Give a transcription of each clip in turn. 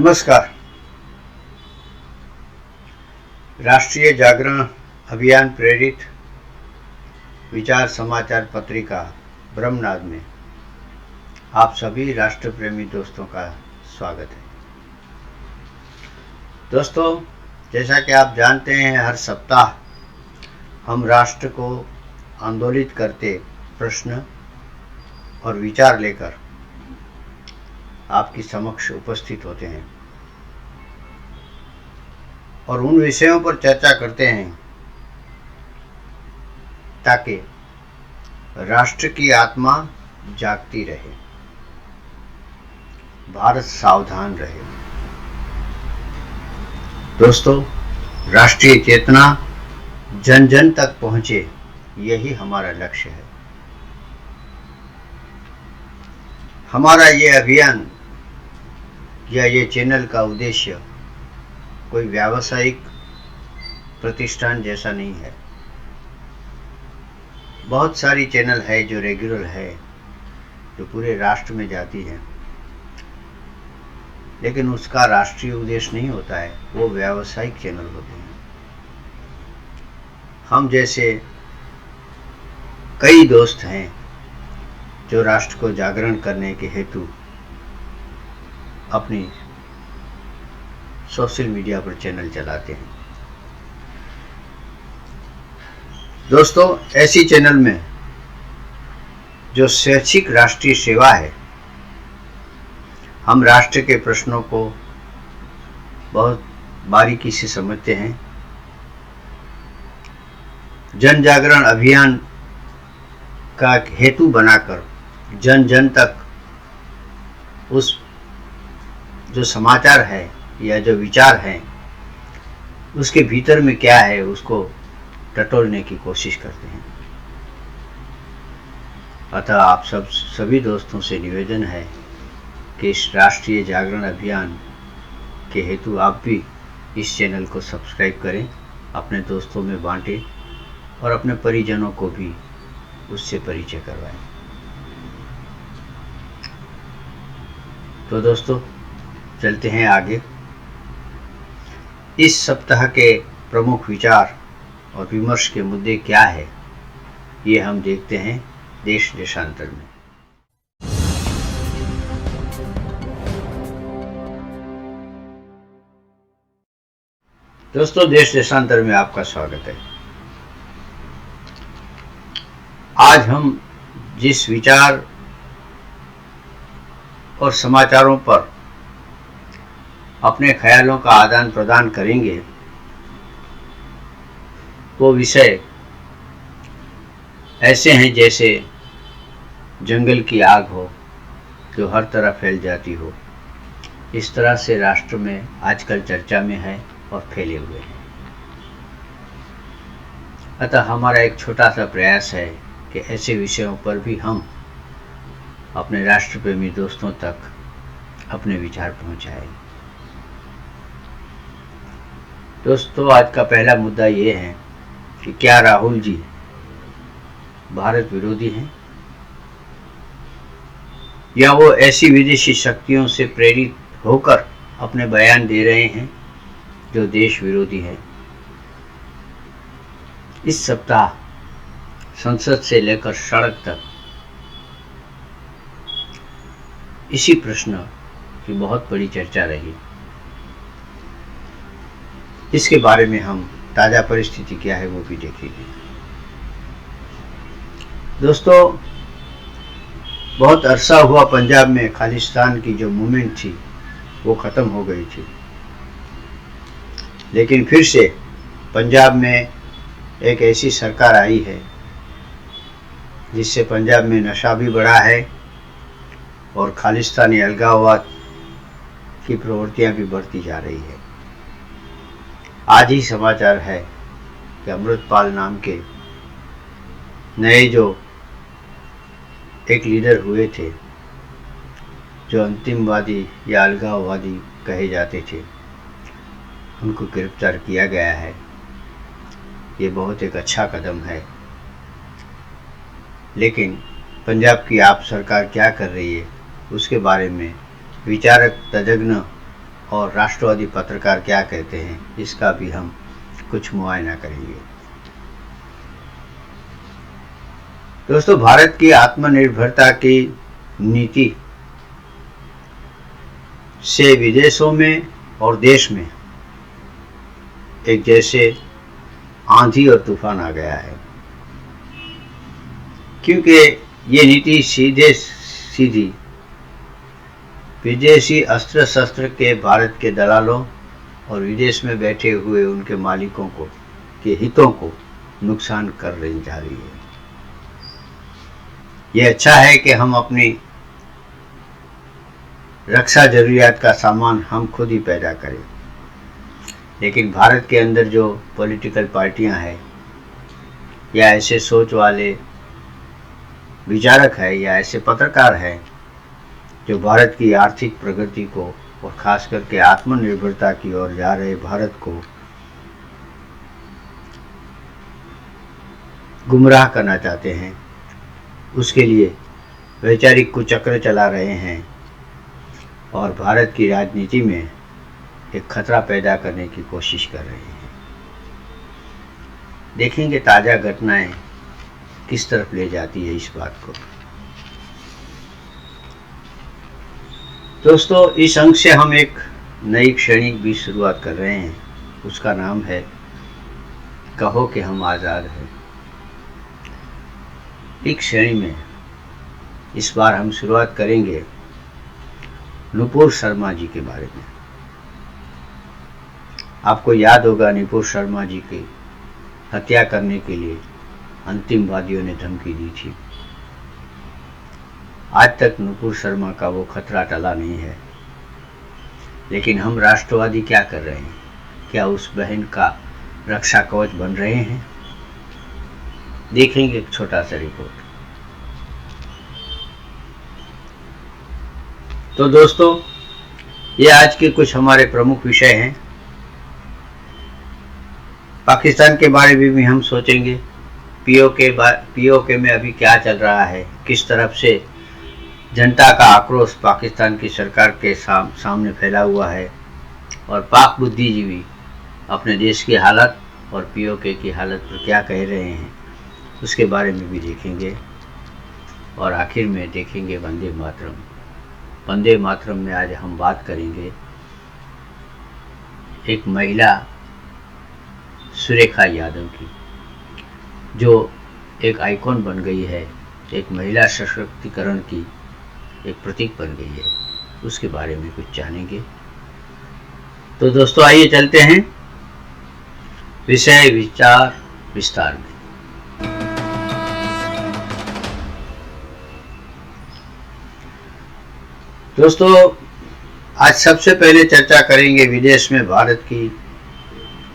नमस्कार। राष्ट्रीय जागरण अभियान प्रेरित विचार समाचार पत्रिका ब्रह्मनाद में आप सभी राष्ट्र प्रेमी दोस्तों का स्वागत है। दोस्तों, जैसा कि आप जानते हैं, हर सप्ताह हम राष्ट्र को आंदोलित करते प्रश्न और विचार लेकर आपकी समक्ष उपस्थित होते हैं और उन विषयों पर चर्चा करते हैं ताकि राष्ट्र की आत्मा जागती रहे, भारत सावधान रहे। दोस्तों, राष्ट्रीय चेतना जन जन तक पहुंचे, यही हमारा लक्ष्य है। हमारा ये अभियान या ये चैनल का उद्देश्य कोई व्यावसायिक प्रतिष्ठान जैसा नहीं है। बहुत सारी चैनल है जो रेगुलर है, जो पूरे राष्ट्र में जाती है, लेकिन उसका राष्ट्रीय उद्देश्य नहीं होता है, वो व्यावसायिक चैनल होते हैं। हम जैसे कई दोस्त हैं जो राष्ट्र को जागरण करने के हेतु अपनी सोशल मीडिया पर चैनल चलाते हैं। दोस्तों, ऐसी चैनल में जो स्वैच्छिक राष्ट्रीय सेवा है, हम राष्ट्र के प्रश्नों को बहुत बारीकी से समझते हैं। जन जागरण अभियान का हेतु बनाकर जन जन तक उस जो समाचार है या जो विचार है उसके भीतर में क्या है उसको टटोलने की कोशिश करते हैं। अतः आप सभी दोस्तों से निवेदन है कि इस राष्ट्रीय जागरण अभियान के हेतु आप भी इस चैनल को सब्सक्राइब करें, अपने दोस्तों में बांटें और अपने परिजनों को भी उससे परिचय करवाएं। तो दोस्तों, चलते हैं आगे। इस सप्ताह के प्रमुख विचार और विमर्श के मुद्दे क्या है, ये हम देखते हैं देश देशांतर में। दोस्तों, देश देशांतर में आपका स्वागत है। आज हम जिस विचार और समाचारों पर अपने ख्यालों का आदान प्रदान करेंगे, वो विषय ऐसे हैं जैसे जंगल की आग हो जो हर तरफ फैल जाती हो। इस तरह से राष्ट्र में आजकल चर्चा में है और फैले हुए हैं। अतः हमारा एक छोटा सा प्रयास है कि ऐसे विषयों पर भी हम अपने राष्ट्र प्रेमी दोस्तों तक अपने विचार पहुंचाएं। दोस्तों, आज का पहला मुद्दा ये है कि क्या राहुल जी भारत विरोधी हैं या वो ऐसी विदेशी शक्तियों से प्रेरित होकर अपने बयान दे रहे हैं जो देश विरोधी है। इस सप्ताह संसद से लेकर सड़क तक इसी प्रश्न की बहुत बड़ी चर्चा रही। इसके बारे में हम ताज़ा परिस्थिति क्या है वो भी देखेंगे। दोस्तों, बहुत अरसा हुआ पंजाब में खालिस्तान की जो मूवमेंट थी वो ख़त्म हो गई थी, लेकिन फिर से पंजाब में एक ऐसी सरकार आई है जिससे पंजाब में नशा भी बढ़ा है और खालिस्तानी अलगाववाद की प्रवृत्तियां भी बढ़ती जा रही है। आज ही समाचार है कि अमृतपाल नाम के नए जो एक लीडर हुए थे, जो अंतिमवादी या अलगाववादी कहे जाते थे, उनको गिरफ्तार किया गया है। ये बहुत एक अच्छा कदम है, लेकिन पंजाब की आप सरकार क्या कर रही है उसके बारे में विचारक तज्ञ और राष्ट्रवादी पत्रकार क्या कहते हैं, इसका भी हम कुछ मुआयना करेंगे। दोस्तों, भारत की आत्मनिर्भरता की नीति से विदेशों में और देश में एक जैसे आंधी और तूफान आ गया है, क्योंकि ये नीति सीधे सीधी विदेशी अस्त्र शस्त्र के भारत के दलालों और विदेश में बैठे हुए उनके मालिकों को के हितों को नुकसान कर रही जा रही है। ये अच्छा है कि हम अपनी रक्षा जरूरियात का सामान हम खुद ही पैदा करें, लेकिन भारत के अंदर जो पॉलिटिकल पार्टियां हैं या ऐसे सोच वाले विचारक हैं या ऐसे पत्रकार हैं जो भारत की आर्थिक प्रगति को और खास करके आत्मनिर्भरता की ओर जा रहे भारत को गुमराह करना चाहते हैं, उसके लिए वैचारिक कुचक्र चला रहे हैं और भारत की राजनीति में एक खतरा पैदा करने की कोशिश कर रहे हैं। देखेंगे ताज़ा घटनाएं किस तरफ ले जाती है इस बात को। दोस्तों, इस अंक से हम एक नई श्रेणी की शुरुआत कर रहे हैं, उसका नाम है कहो कि हम आज़ाद हैं। एक श्रेणी में इस बार हम शुरुआत करेंगे नुपुर शर्मा जी के बारे में। आपको याद होगा, नुपुर शर्मा जी की हत्या करने के लिए अंतिमवादियों ने धमकी दी थी। आज तक नुपुर शर्मा का वो खतरा टला नहीं है, लेकिन हम राष्ट्रवादी क्या कर रहे हैं? क्या उस बहन का रक्षा कवच बन रहे हैं? देखेंगे एक छोटा सा रिपोर्ट। तो दोस्तों, ये आज के कुछ हमारे प्रमुख विषय हैं। पाकिस्तान के बारे में भी हम सोचेंगे, पीओके में अभी क्या चल रहा है, किस तरफ से जनता का आक्रोश पाकिस्तान की सरकार के सामने फैला हुआ है, और पाक बुद्धिजीवी अपने देश की हालत और पीओके की हालत पर क्या कह रहे हैं, उसके बारे में भी देखेंगे। और आखिर में देखेंगे वंदे मातरम। वंदे मातरम में आज हम बात करेंगे एक महिला सुरेखा यादव की, जो एक आइकॉन बन गई है, एक महिला सशक्तिकरण की एक प्रतीक बन गई है। उसके बारे में कुछ जानेंगे। तो दोस्तों, आइए चलते हैं विषय विचार विस्तार में। दोस्तों, आज सबसे पहले चर्चा करेंगे विदेश में भारत की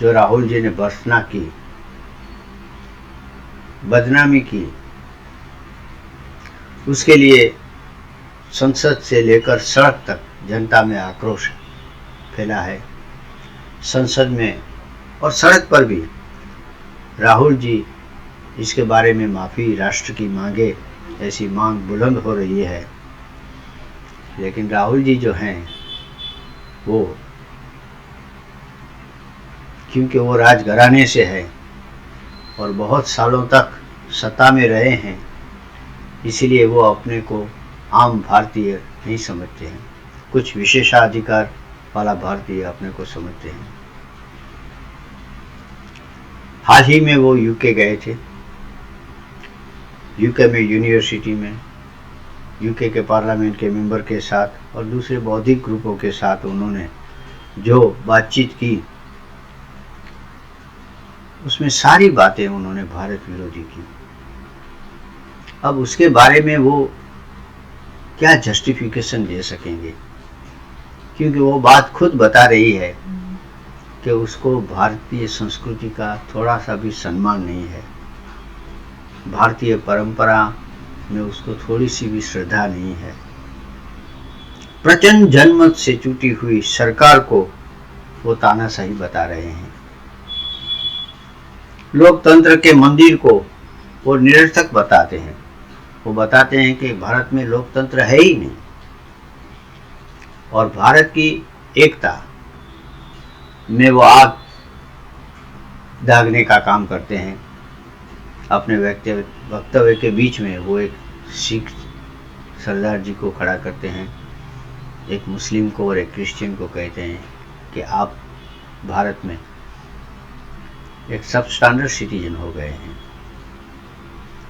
जो राहुल जी ने भर्त्सना की, बदनामी की, उसके लिए संसद से लेकर सड़क तक जनता में आक्रोश फैला है। संसद में और सड़क पर भी राहुल जी इसके बारे में माफ़ी, राष्ट्र की मांगे, ऐसी मांग बुलंद हो रही है। लेकिन राहुल जी जो हैं वो, क्योंकि वो राजघराने से है और बहुत सालों तक सत्ता में रहे हैं, इसीलिए वो अपने को आम भारतीय नहीं समझते हैं, कुछ विशेषाधिकार वाला भारतीय अपने को समझते हैं। हाल ही में वो यूके गए थे। यूके में यूनिवर्सिटी में यूके के पार्लियामेंट के मेंबर के साथ और दूसरे बौद्धिक ग्रुपों के साथ उन्होंने जो बातचीत की, उसमें सारी बातें उन्होंने भारत विरोधी की। अब उसके बारे में वो क्या जस्टिफिकेशन दे सकेंगे, क्योंकि वो बात खुद बता रही है कि उसको भारतीय संस्कृति का थोड़ा सा भी सम्मान नहीं है, भारतीय परंपरा में उसको थोड़ी सी भी श्रद्धा नहीं है। प्रचंड जनमत से टूटी हुई सरकार को वो तानाशाही बता रहे हैं। लोकतंत्र के मंदिर को वो निरर्थक बताते हैं। वो बताते हैं कि भारत में लोकतंत्र है ही नहीं, और भारत की एकता में वो आग दागने का काम करते हैं। अपने वक्तव्य के बीच में वो एक सिख सरदार जी को खड़ा करते हैं, एक मुस्लिम को और एक क्रिश्चियन को कहते हैं कि आप भारत में एक सब स्टैंडर्ड सिटीजन हो गए हैं।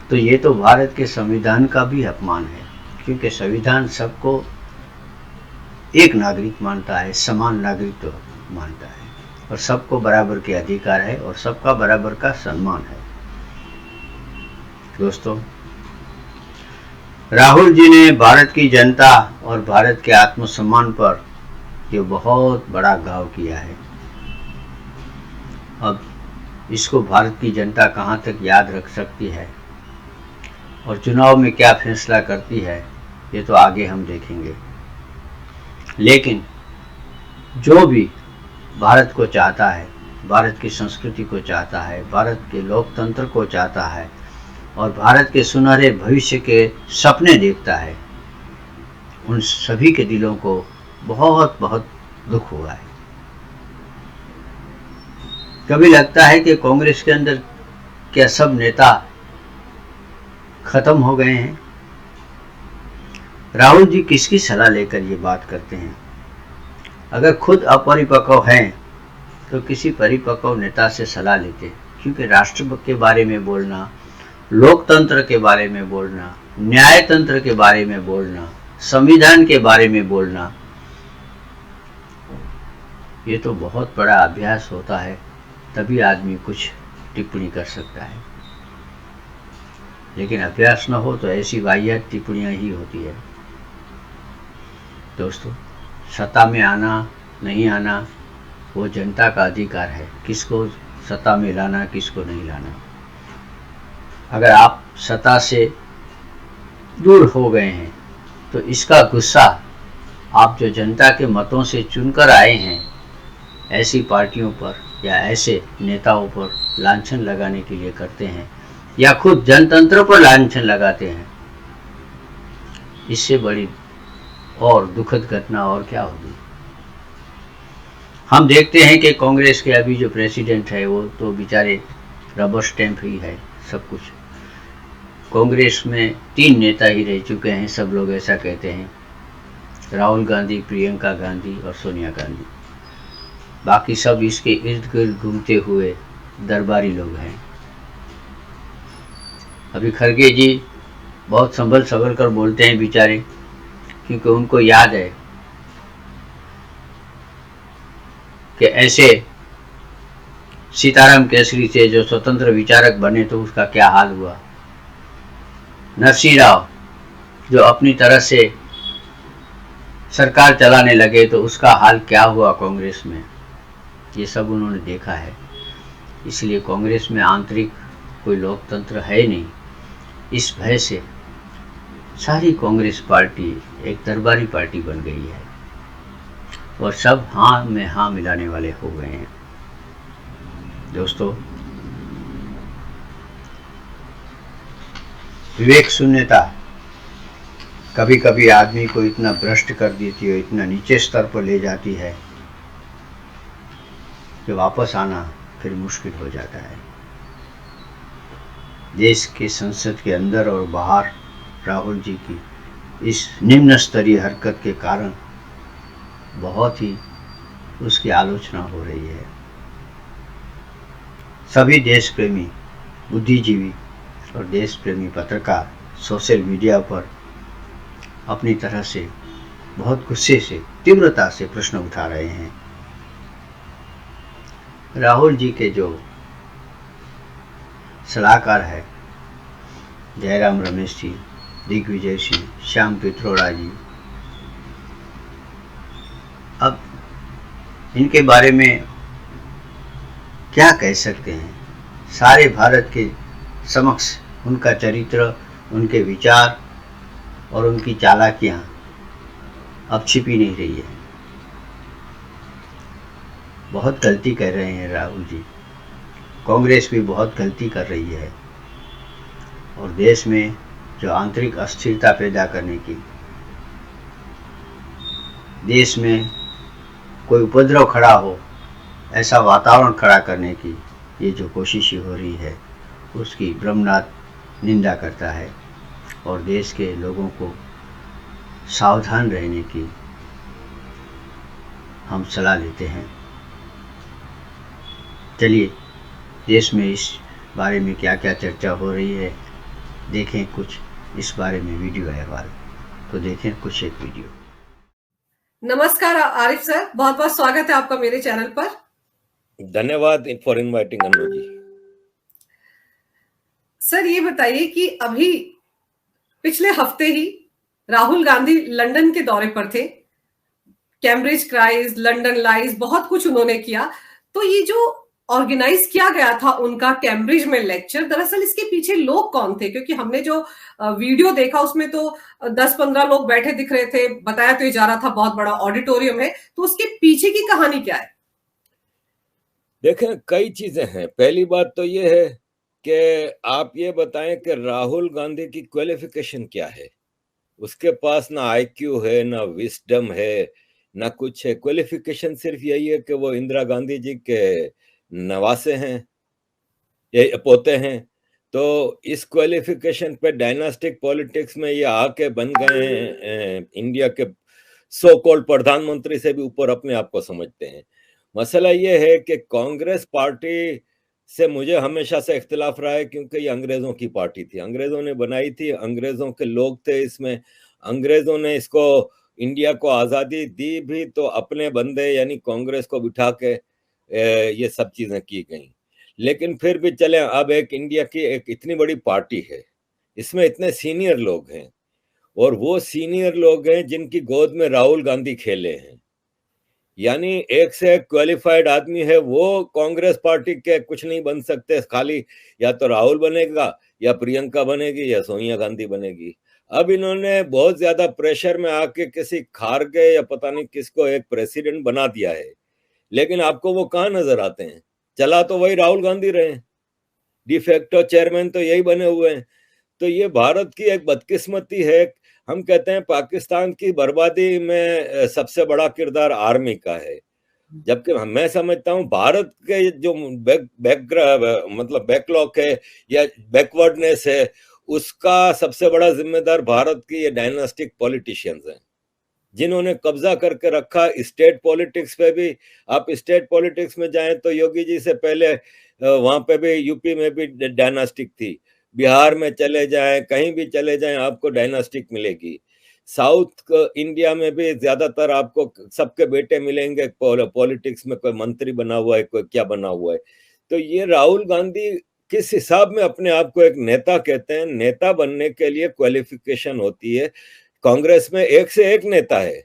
तो ये तो भारत के संविधान का भी अपमान है, क्योंकि संविधान सबको एक नागरिक मानता है, समान नागरिक मानता है, और सबको बराबर के अधिकार है और सबका बराबर का सम्मान है। दोस्तों, राहुल जी ने भारत की जनता और भारत के आत्मसम्मान पर ये बहुत बड़ा घाव किया है। अब इसको भारत की जनता कहाँ तक याद रख सकती है और चुनाव में क्या फैसला करती है, ये तो आगे हम देखेंगे। लेकिन जो भी भारत को चाहता है, भारत की संस्कृति को चाहता है, भारत के लोकतंत्र को चाहता है और भारत के सुनहरे भविष्य के सपने देखता है, उन सभी के दिलों को बहुत बहुत दुख हुआ है। कभी लगता है कि कांग्रेस के अंदर क्या सब नेता खत्म हो गए हैं। राहुल जी किसकी सलाह लेकर ये बात करते हैं? अगर खुद अपरिपक्व हैं तो किसी परिपक्व नेता से सलाह लेते, क्योंकि राष्ट्र के बारे में बोलना, लोकतंत्र के बारे में बोलना, न्यायतंत्र के बारे में बोलना, संविधान के बारे में बोलना, ये तो बहुत बड़ा अभ्यास होता है, तभी आदमी कुछ टिप्पणी कर सकता है। लेकिन अभ्यास न हो तो ऐसी वाहियात टिप्पणियां ही होती है। दोस्तों, सत्ता में आना नहीं आना वो जनता का अधिकार है, किसको सत्ता में लाना, किसको नहीं लाना। अगर आप सत्ता से दूर हो गए हैं तो इसका गुस्सा आप जो जनता के मतों से चुनकर आए हैं, ऐसी पार्टियों पर या ऐसे नेताओं पर लांछन लगाने के लिए करते हैं या खुद जनतंत्र पर लांछन लगाते हैं। इससे बड़ी और दुखद घटना और क्या होगी। हम देखते हैं कि कांग्रेस के अभी जो प्रेसिडेंट है वो तो बेचारे रबर स्टैंप ही है सब कुछ। कांग्रेस में 3 नेता ही रह चुके हैं, सब लोग ऐसा कहते हैं, राहुल गांधी, प्रियंका गांधी और सोनिया गांधी। बाकी सब इसके इर्द गिर्द घूमते हुए दरबारी लोग हैं। अभी खड़गे जी बहुत संभल कर बोलते हैं बेचारे, क्योंकि उनको याद है कि ऐसे सीताराम केसरी से जो स्वतंत्र विचारक बने तो उसका क्या हाल हुआ। नरसिंह राव जो अपनी तरह से सरकार चलाने लगे तो उसका हाल क्या हुआ कांग्रेस में, ये सब उन्होंने देखा है। इसलिए कांग्रेस में आंतरिक कोई लोकतंत्र है नहीं। इस भय से सारी कांग्रेस पार्टी एक दरबारी पार्टी बन गई है और सब हाँ में हाँ मिलाने वाले हो गए हैं। दोस्तों, विवेक शून्यता कभी कभी आदमी को इतना भ्रष्ट कर देती है, इतना नीचे स्तर पर ले जाती है कि वापस आना फिर मुश्किल हो जाता है। देश के संसद के अंदर और बाहर राहुल जी की इस निम्न स्तरीय हरकत के कारण बहुत ही उसकी आलोचना हो रही है। सभी देश प्रेमी बुद्धिजीवी और देश प्रेमी पत्रकार सोशल मीडिया पर अपनी तरह से बहुत गुस्से से, तीव्रता से प्रश्न उठा रहे हैं। राहुल जी के जो सलाहकार है, जयराम रमेश जी, दिग्विजय सिंह, श्याम पित्रोड़ा जी, अब इनके बारे में क्या कह सकते हैं। सारे भारत के समक्ष उनका चरित्र, उनके विचार और उनकी चालाकियां अब छिपी नहीं रही है। बहुत गलती कर रहे हैं राहुल जी, कांग्रेस भी बहुत गलती कर रही है और देश में जो आंतरिक अस्थिरता पैदा करने की, देश में कोई उपद्रव खड़ा हो, ऐसा वातावरण खड़ा करने की ये जो कोशिशें हो रही है उसकी ब्रह्मनाथ निंदा करता है और देश के लोगों को सावधान रहने की हम सलाह देते हैं। चलिए, देश में इस बारे में क्या क्या चर्चा हो रही है देखें कुछ इस बारे में वीडियो अहवाल। तो देखें कुछ एक वीडियो। नमस्कार आरिफ सर, बहुत बहुत स्वागत है आपका मेरे चैनल पर। धन्यवाद for inviting Anu ji. Sir ये बताइए कि अभी पिछले हफ्ते ही राहुल गांधी लंदन के दौरे पर थे। कैम्ब्रिज क्राइज, लंदन लाइज, बहुत कुछ उन्होंने किया। तो ये जो ऑर्गेनाइज किया गया था उनका कैम्ब्रिज में लेक्चर, दरअसल इसके पीछे लोग कौन थे? क्योंकि हमने जो वीडियो देखा उसमें तो 10-15 लोग बैठे दिख रहे थे, बताया तो ये जा रहा था बहुत बड़ा ऑडिटोरियम है। तो उसके पीछे की कहानी क्या है? देखें, कई चीजें हैं। पहली बात तो ये है कि आप ये बताएं कि राहुल गांधी की क्वालिफिकेशन क्या है। उसके पास ना आईक्यू है, ना विस्डम है, ना कुछ है। क्वालिफिकेशन सिर्फ यही है कि वो इंदिरा गांधी जी के नवासे हैं, ये पोते हैं। तो इस क्वालिफिकेशन पे डायनास्टिक पॉलिटिक्स में ये आके बन गए हैं, इंडिया के सो कॉल्ड प्रधानमंत्री से भी ऊपर अपने आप को समझते हैं। मसला ये है कि कांग्रेस पार्टी से मुझे हमेशा से इख्तिलाफ रहा है, क्योंकि ये अंग्रेजों की पार्टी थी, अंग्रेजों ने बनाई थी, अंग्रेजों के लोग थे इसमें। अंग्रेजों ने इसको इंडिया को आज़ादी दी भी तो अपने बंदे यानी कांग्रेस को बिठा के ये सब चीजें की गई। लेकिन फिर भी चले, अब एक इंडिया की एक इतनी बड़ी पार्टी है, इसमें इतने सीनियर लोग हैं, और वो सीनियर लोग हैं जिनकी गोद में राहुल गांधी खेले हैं। यानी एक से एक क्वालिफाइड आदमी है, वो कांग्रेस पार्टी के कुछ नहीं बन सकते। खाली या तो राहुल बनेगा, या प्रियंका बनेगी, या सोनिया गांधी बनेगी। अब इन्होंने बहुत ज्यादा प्रेशर में आके किसी खारगे या पता नहीं किसको एक प्रेसिडेंट बना दिया है। लेकिन आपको वो कहाँ नजर आते हैं? चला तो वही राहुल गांधी रहे, डिफेक्टो चेयरमैन तो यही बने हुए हैं। तो ये भारत की एक बदकिस्मती है। हम कहते हैं पाकिस्तान की बर्बादी में सबसे बड़ा किरदार आर्मी का है, जबकि मैं समझता हूँ भारत के जो मतलब बैकलॉग है या बैकवर्डनेस है, उसका सबसे बड़ा जिम्मेदार भारत की ये डायनास्टिक पॉलिटिशियंस हैं, जिन्होंने कब्जा करके रखा स्टेट पॉलिटिक्स पे भी। आप स्टेट पॉलिटिक्स में जाएं तो योगी जी से पहले वहां पे भी यूपी में भी डायनास्टिक थी, बिहार में चले जाएं, कहीं भी चले जाएं आपको डायनास्टिक मिलेगी। साउथ इंडिया में भी ज्यादातर आपको सबके बेटे मिलेंगे पॉलिटिक्स में, कोई मंत्री बना हुआ है, कोई क्या बना हुआ है। तो ये राहुल गांधी किस हिसाब में अपने आप को एक नेता कहते हैं? नेता बनने के लिए क्वालिफिकेशन होती है। कांग्रेस में एक से एक नेता है,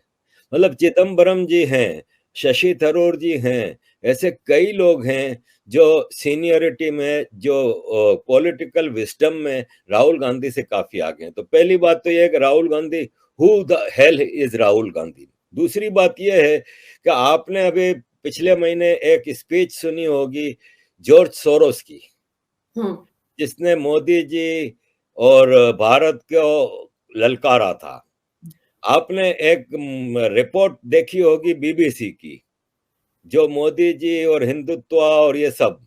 मतलब चिदम्बरम जी हैं, शशि थरूर जी हैं, ऐसे कई लोग हैं जो सीनियरिटी में, जो पॉलिटिकल विस्डम में राहुल गांधी से काफी आगे हैं। तो पहली बात तो यह है कि Rahul Gandhi, who the hell is Rahul Gandhi. दूसरी बात यह है कि आपने अभी पिछले महीने एक स्पीच सुनी होगी जॉर्ज सोरोस की, जिसने मोदी जी और भारत को ललकारा था। आपने एक रिपोर्ट देखी होगी बीबीसी की, जो मोदी जी और हिंदुत्व और ये सब,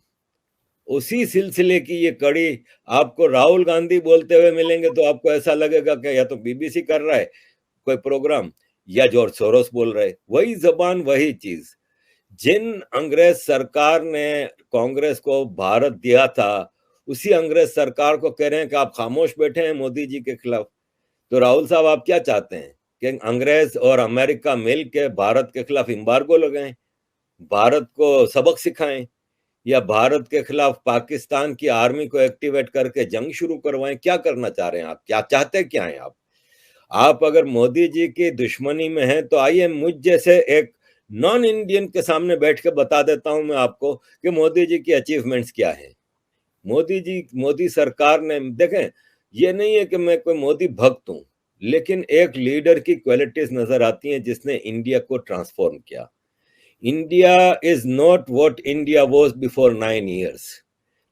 उसी सिलसिले की ये कड़ी आपको राहुल गांधी बोलते हुए मिलेंगे तो आपको ऐसा लगेगा कि या तो बीबीसी कर रहा है कोई प्रोग्राम, या जॉर्ज सोरोस बोल रहे। वही जबान, वही चीज। जिन अंग्रेज सरकार ने कांग्रेस को भारत दिया था, उसी अंग्रेज सरकार को कह रहे हैं कि आप खामोश बैठे हैं मोदी जी के खिलाफ। तो राहुल साहब, आप क्या चाहते हैं कि अंग्रेज और अमेरिका मिल के भारत के खिलाफ एम्बार्गो लगाएं, भारत को सबक सिखाएं, या भारत के खिलाफ पाकिस्तान की आर्मी को एक्टिवेट करके जंग शुरू करवाएं? क्या करना चाह रहे हैं आप? क्या चाहते क्या हैं आप अगर मोदी जी की दुश्मनी में हैं तो आइए मुझ जैसे एक नॉन इंडियन के सामने बैठ के बता देता हूं मैं आपको कि मोदी जी की अचीवमेंट्स क्या है। मोदी सरकार ने, देखें, ये नहीं है कि मैं कोई मोदी भक्त हूं, लेकिन एक लीडर की क्वालिटीज नजर आती हैं जिसने इंडिया को ट्रांसफॉर्म किया। India is not what India was before 9 years.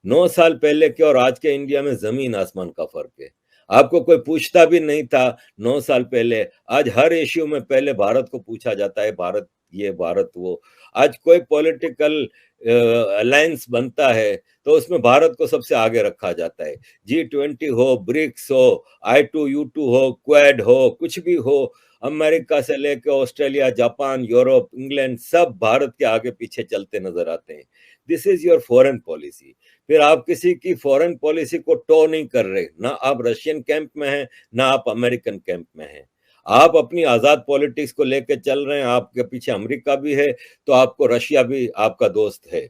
9 साल पहले के और आज के इंडिया में जमीन आसमान का फर्क है। आपको कोई पूछता भी नहीं था 9 साल पहले, आज हर इश्यू में पहले भारत को पूछा जाता है, भारत ये भारत वो। आज कोई पॉलिटिकल अलायंस बनता है तो उसमें भारत को सबसे आगे रखा जाता है। G20 हो, ब्रिक्स हो, I2U2 हो, क्वाड हो, कुछ भी हो, अमेरिका से लेकर ऑस्ट्रेलिया, जापान, यूरोप, इंग्लैंड, सब भारत के आगे पीछे चलते नजर आते हैं। This is your foreign policy. फिर आप किसी की फॉरेन पॉलिसी को टो नहीं कर रहे, ना आप रशियन कैंप में हैं, ना आप अमेरिकन कैंप में हैं। आप अपनी आजाद पॉलिटिक्स को लेकर चल रहे हैं। आपके पीछे अमेरिका भी है तो आपको रशिया भी आपका दोस्त है।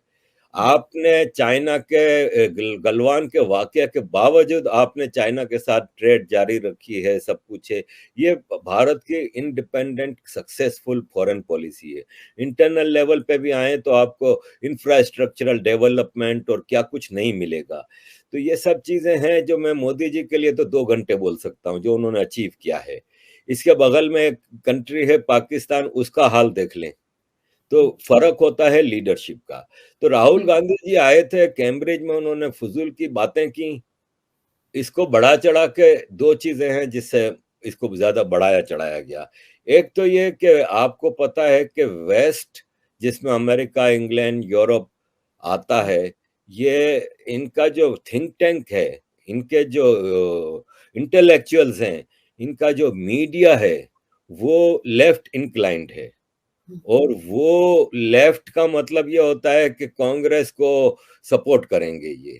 आपने चाइना के गलवान के वाकया के बावजूद आपने चाइना के साथ ट्रेड जारी रखी है, सब कुछ है। ये भारत की इंडिपेंडेंट सक्सेसफुल फॉरेन पॉलिसी है। इंटरनल लेवल पे भी आए तो आपको इंफ्रास्ट्रक्चरल डेवलपमेंट और क्या कुछ नहीं मिलेगा। तो ये सब चीजें हैं जो मैं मोदी जी के लिए तो 2 घंटे बोल सकता हूँ जो उन्होंने अचीव किया है। इसके बगल में एक कंट्री है पाकिस्तान, उसका हाल देख लें तो फर्क होता है लीडरशिप का। तो राहुल गांधी जी आए थे कैम्ब्रिज में, उन्होंने फजूल की बातें की। इसको बढ़ा चढ़ा के 2 चीजें हैं जिससे इसको ज्यादा बढ़ाया चढ़ाया गया। एक तो ये कि आपको पता है कि वेस्ट, जिसमें अमेरिका, इंग्लैंड, यूरोप आता है, ये इनका जो थिंक टैंक है, इनके जो इंटेलेक्चुअल्स हैं, इनका जो मीडिया है वो लेफ्ट इंक्लाइंड है। और वो लेफ्ट का मतलब ये होता है कि कांग्रेस को सपोर्ट करेंगे ये।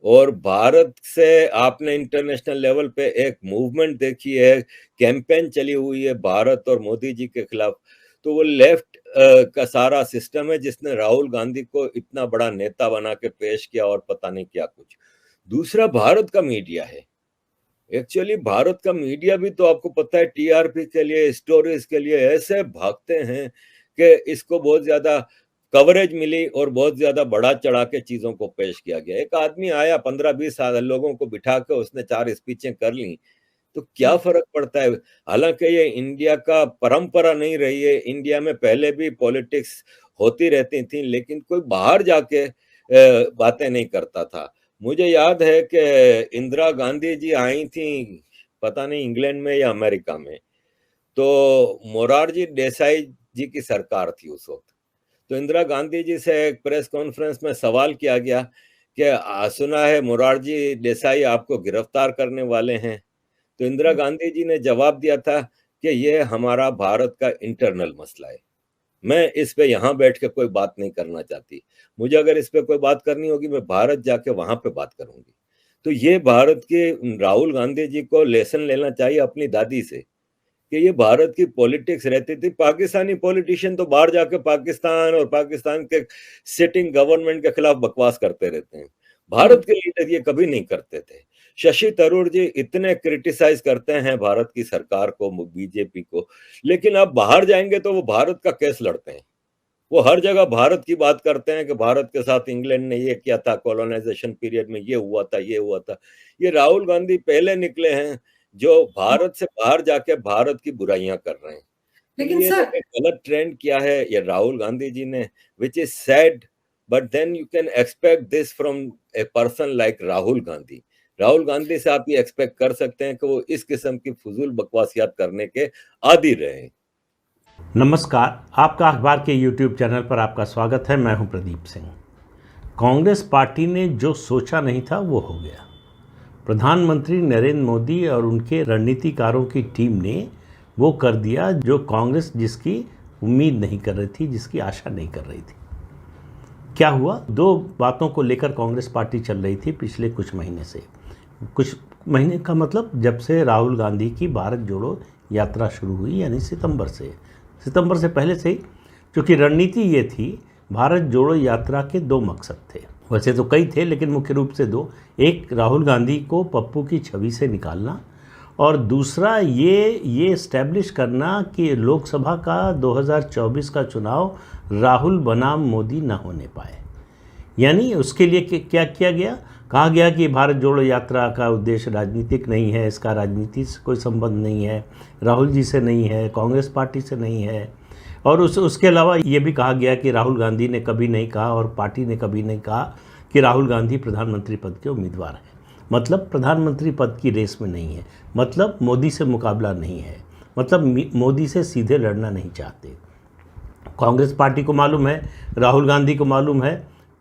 और भारत से आपने इंटरनेशनल लेवल पे एक मूवमेंट देखी है, कैंपेन चली हुई है भारत और मोदी जी के खिलाफ। तो वो लेफ्ट का सारा सिस्टम है जिसने राहुल गांधी को इतना बड़ा नेता बना के पेश किया और पता नहीं क्या कुछ। दूसरा भारत का मीडिया है। एक्चुअली भारत का मीडिया भी तो आपको पता है टीआरपी के लिए, स्टोरीज के लिए ऐसे भागते हैं कि इसको बहुत ज्यादा कवरेज मिली और बहुत ज्यादा बढ़ा चढ़ा के चीजों को पेश किया गया। एक आदमी आया 15-20 साल लोगों को बिठा के उसने 4 स्पीचें कर ली तो क्या फर्क पड़ता है। हालांकि ये इंडिया का परंपरा नहीं रही है, इंडिया में पहले भी पॉलिटिक्स होती रहती थी लेकिन कोई बाहर जाके बातें नहीं करता था। मुझे याद है कि इंदिरा गांधी जी आई थी, पता नहीं इंग्लैंड में या अमेरिका में, तो मोरारजी देसाई जी की सरकार थी उस वक्त। तो इंदिरा गांधी जी से एक प्रेस कॉन्फ्रेंस में सवाल किया गया कि सुना है मोरारजी देसाई आपको गिरफ्तार करने वाले हैं। तो इंदिरा गांधी जी ने जवाब दिया था कि ये हमारा भारत का इंटरनल मसला है, मैं इस पे यहाँ बैठ के कोई बात नहीं करना चाहती। मुझे अगर इस पे कोई बात करनी होगी मैं भारत जाके वहां पे बात करूंगी। तो ये भारत के राहुल गांधी जी को लेसन लेना चाहिए अपनी दादी से कि ये भारत की पॉलिटिक्स रहती थी। पाकिस्तानी पॉलिटिशियन तो बाहर जाके पाकिस्तान और पाकिस्तान के सिटिंग गवर्नमेंट के खिलाफ बकवास करते रहते हैं। भारत के लीडर ये कभी नहीं करते थे। शशि थरूर जी इतने क्रिटिसाइज करते हैं भारत की सरकार को, बीजेपी को, लेकिन अब बाहर जाएंगे तो वो भारत का केस लड़ते हैं। वो हर जगह भारत की बात करते हैं कि भारत के साथ इंग्लैंड ने ये किया था, कॉलोनाइजेशन पीरियड में ये हुआ था, ये हुआ था। ये राहुल गांधी पहले निकले हैं जो भारत से बाहर जाके भारत की बुराइयां कर रहे हैं। लेकिन ये सर, एक गलत ट्रेंड किया है ये राहुल गांधी जी ने, which is sad, but then you can expect this from a person like Rahul Gandhi. Rahul Gandhi से आप ये एक्सपेक्ट कर सकते हैं कि वो इस किस्म की फजूल बकवासियात करने के आदी रहे। नमस्कार, आपका अखबार के YouTube चैनल पर आपका स्वागत है। मैं हूं प्रदीप सिंह। कांग्रेस पार्टी ने जो सोचा नहीं था वो हो गया। प्रधानमंत्री नरेंद्र मोदी और उनके रणनीतिकारों की टीम ने वो कर दिया जो कांग्रेस जिसकी उम्मीद नहीं कर रही थी, जिसकी आशा नहीं कर रही थी। क्या हुआ? 2 बातों को लेकर कांग्रेस पार्टी चल रही थी पिछले कुछ महीने से। कुछ महीने का मतलब जब से राहुल गांधी की भारत जोड़ो यात्रा शुरू हुई, यानी सितंबर से पहले से ही। क्योंकि रणनीति ये थी, भारत जोड़ो यात्रा के 2 मकसद थे। वैसे तो कई थे लेकिन मुख्य रूप से 2। एक, राहुल गांधी को पप्पू की छवि से निकालना, और दूसरा ये इस्टेब्लिश करना कि लोकसभा का 2024 का चुनाव राहुल बनाम मोदी न होने पाए। यानी उसके लिए क्या किया गया? कहा गया कि भारत जोड़ो यात्रा का उद्देश्य राजनीतिक नहीं है, इसका राजनीति से कोई संबंध नहीं है, राहुल जी से नहीं है, कांग्रेस पार्टी से नहीं है। और उसके अलावा ये भी कहा गया कि राहुल गांधी ने कभी नहीं कहा और पार्टी ने कभी नहीं कहा कि राहुल गांधी प्रधानमंत्री पद के उम्मीदवार हैं। मतलब प्रधानमंत्री पद की रेस में नहीं है, मतलब मोदी से मुकाबला नहीं है, मतलब मोदी से सीधे लड़ना नहीं चाहते। कांग्रेस पार्टी को मालूम है, राहुल गांधी को मालूम है,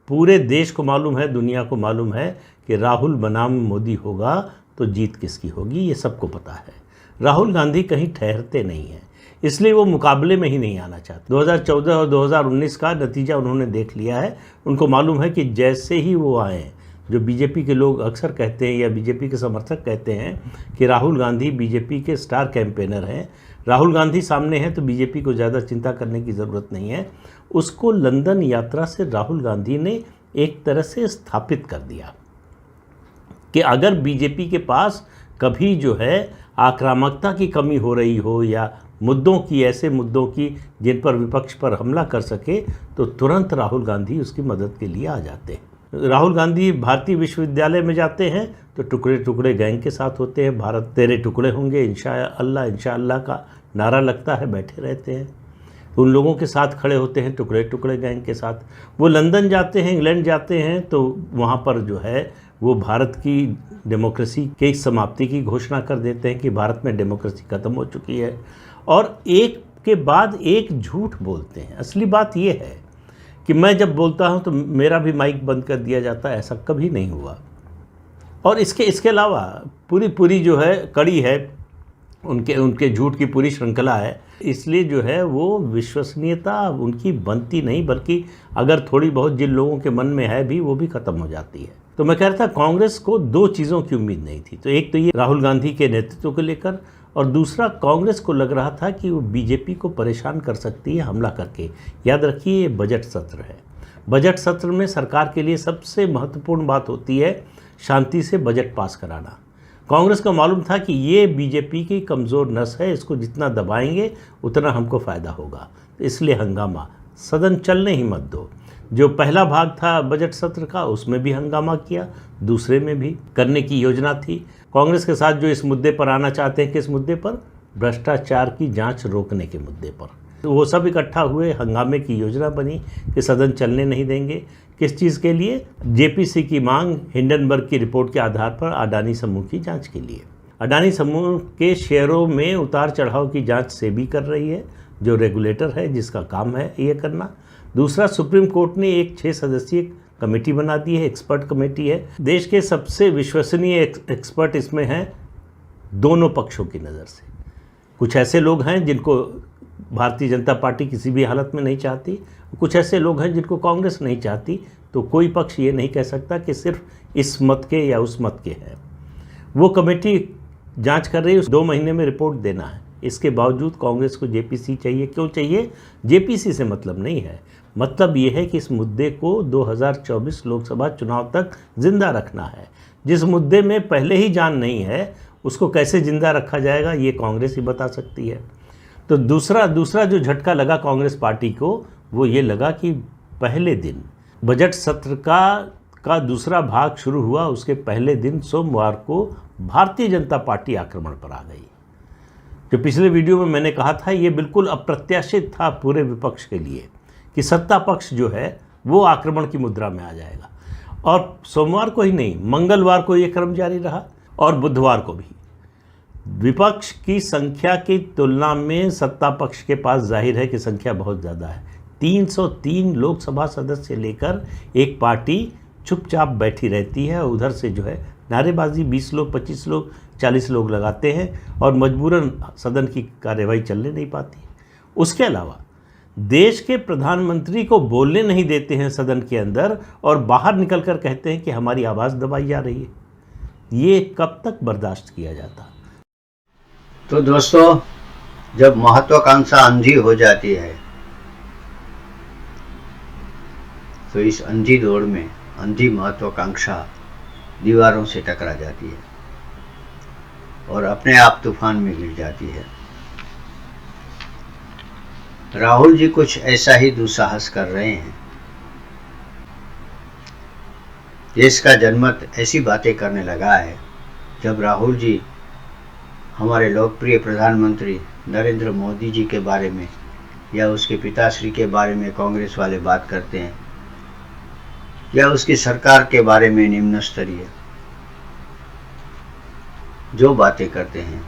पूरे देश को मालूम है, दुनिया को मालूम है कि राहुल बनाम मोदी होगा तो जीत किसकी होगी, ये सबको पता है। राहुल गांधी कहीं ठहरते नहीं हैं, इसलिए वो मुकाबले में ही नहीं आना चाहते। 2014 और 2019 का नतीजा उन्होंने देख लिया है। उनको मालूम है कि जैसे ही वो आए, जो बीजेपी के लोग अक्सर कहते हैं या बीजेपी के समर्थक कहते हैं कि राहुल गांधी बीजेपी के स्टार कैंपेनर हैं, राहुल गांधी सामने हैं तो बीजेपी को ज़्यादा चिंता करने की ज़रूरत नहीं है। उसको लंदन यात्रा से राहुल गांधी ने एक तरह से स्थापित कर दिया कि अगर बीजेपी के पास कभी जो है आक्रामकता की कमी हो रही हो या मुद्दों की, ऐसे मुद्दों की जिन पर विपक्ष पर हमला कर सके, तो तुरंत राहुल गांधी उसकी मदद के लिए आ जाते हैं। राहुल गांधी भारतीय विश्वविद्यालय में जाते हैं तो टुकड़े टुकड़े गैंग के साथ होते हैं। भारत तेरे टुकड़े होंगे, इंशाअल्लाह का नारा लगता है, बैठे रहते हैं। उन लोगों के साथ खड़े होते हैं, टुकड़े टुकड़े गैंग के साथ। वो लंदन जाते हैं, इंग्लैंड जाते हैं, तो वहाँ पर जो है वो भारत की डेमोक्रेसी की समाप्ति की घोषणा कर देते हैं कि भारत में डेमोक्रेसी ख़त्म हो चुकी है, और एक के बाद एक झूठ बोलते हैं। असली बात ये है कि मैं जब बोलता हूँ तो मेरा भी माइक बंद कर दिया जाता है, ऐसा कभी नहीं हुआ। और इसके अलावा पूरी जो है कड़ी है, उनके झूठ की पूरी श्रृंखला है, इसलिए जो है वो विश्वसनीयता उनकी बनती नहीं, बल्कि अगर थोड़ी बहुत जिन लोगों के मन में है भी, वो भी ख़त्म हो जाती है। तो मैं कह रहा था कांग्रेस को दो चीज़ों की उम्मीद नहीं थी। तो एक तो ये राहुल गांधी के नेतृत्व को लेकर, और दूसरा कांग्रेस को लग रहा था कि वो बीजेपी को परेशान कर सकती है हमला करके। याद रखिए, ये बजट सत्र है। बजट सत्र में सरकार के लिए सबसे महत्वपूर्ण बात होती है शांति से बजट पास कराना। कांग्रेस को मालूम था कि ये बीजेपी की कमज़ोर नस है, इसको जितना दबाएंगे उतना हमको फ़ायदा होगा, तो इसलिए हंगामा, सदन चलने ही मत दो। जो पहला भाग था बजट सत्र का, उसमें भी हंगामा किया, दूसरे में भी करने की योजना थी। कांग्रेस के साथ जो इस मुद्दे पर आना चाहते हैं, किस मुद्दे पर? भ्रष्टाचार की जांच रोकने के मुद्दे पर। तो वो सब इकट्ठा हुए, हंगामे की योजना बनी कि सदन चलने नहीं देंगे। किस चीज़ के लिए? जेपीसी की मांग हिंडनबर्ग की रिपोर्ट के आधार पर अडानी समूह की जांच के लिए। अडानी समूह के शेयरों में उतार चढ़ाव की जांच सेबी कर रही है, जो रेगुलेटर है, जिसका काम है ये करना। दूसरा, सुप्रीम कोर्ट ने एक 6 सदस्यीय कमेटी बना दी है, एक्सपर्ट कमेटी है। देश के सबसे विश्वसनीय एक्सपर्ट इसमें हैं दोनों पक्षों की नज़र से। कुछ ऐसे लोग हैं जिनको भारतीय जनता पार्टी किसी भी हालत में नहीं चाहती, कुछ ऐसे लोग हैं जिनको कांग्रेस नहीं चाहती। तो कोई पक्ष ये नहीं कह सकता कि सिर्फ इस मत के या उस मत के हैं। वो कमेटी जांच कर रही है, 2 महीने में रिपोर्ट देना है। इसके बावजूद कांग्रेस को जेपीसी चाहिए। क्यों चाहिए? जेपीसी से मतलब नहीं है, मतलब ये है कि इस मुद्दे को 2024 लोकसभा चुनाव तक जिंदा रखना है। जिस मुद्दे में पहले ही जान नहीं है, उसको कैसे जिंदा रखा जाएगा, ये कांग्रेस ही बता सकती है। तो दूसरा जो झटका लगा कांग्रेस पार्टी को, वो ये लगा कि पहले दिन बजट सत्र का दूसरा भाग शुरू हुआ, उसके पहले दिन सोमवार को भारतीय जनता पार्टी आक्रमण पर आ गई। जो पिछले वीडियो में मैंने कहा था, ये बिल्कुल अप्रत्याशित था पूरे विपक्ष के लिए कि सत्ता पक्ष जो है वो आक्रमण की मुद्रा में आ जाएगा। और सोमवार को ही नहीं, मंगलवार को ये क्रम जारी रहा और बुधवार को भी। विपक्ष की संख्या की तुलना में सत्ता पक्ष के पास जाहिर है कि संख्या बहुत ज़्यादा है। 303 लोकसभा सदस्य लेकर एक पार्टी चुपचाप बैठी रहती है, और उधर से जो है नारेबाजी 20 लोग, 25 लोग, 40 लोग लगाते हैं, और मजबूरन सदन की कार्यवाही चलने नहीं पाती। उसके अलावा देश के प्रधानमंत्री को बोलने नहीं देते हैं सदन के अंदर, और बाहर निकलकर कहते हैं कि हमारी आवाज़ दबाई जा रही है। ये कब तक बर्दाश्त किया जाता? तो दोस्तों, जब महत्वाकांक्षा अंधी हो जाती है, तो इस अंधी दौड़ में अंधी महत्वाकांक्षा दीवारों से टकरा जाती है और अपने आप तूफान में गिर जाती है। राहुल जी कुछ ऐसा ही दुस्साहस कर रहे हैं। देश का जनमत ऐसी बातें करने लगा है। जब राहुल जी हमारे लोकप्रिय प्रधानमंत्री नरेंद्र मोदी जी के बारे में या उसके पिताश्री के बारे में कांग्रेस वाले बात करते हैं, या उसकी सरकार के बारे में निम्न स्तरीय जो बातें करते हैं,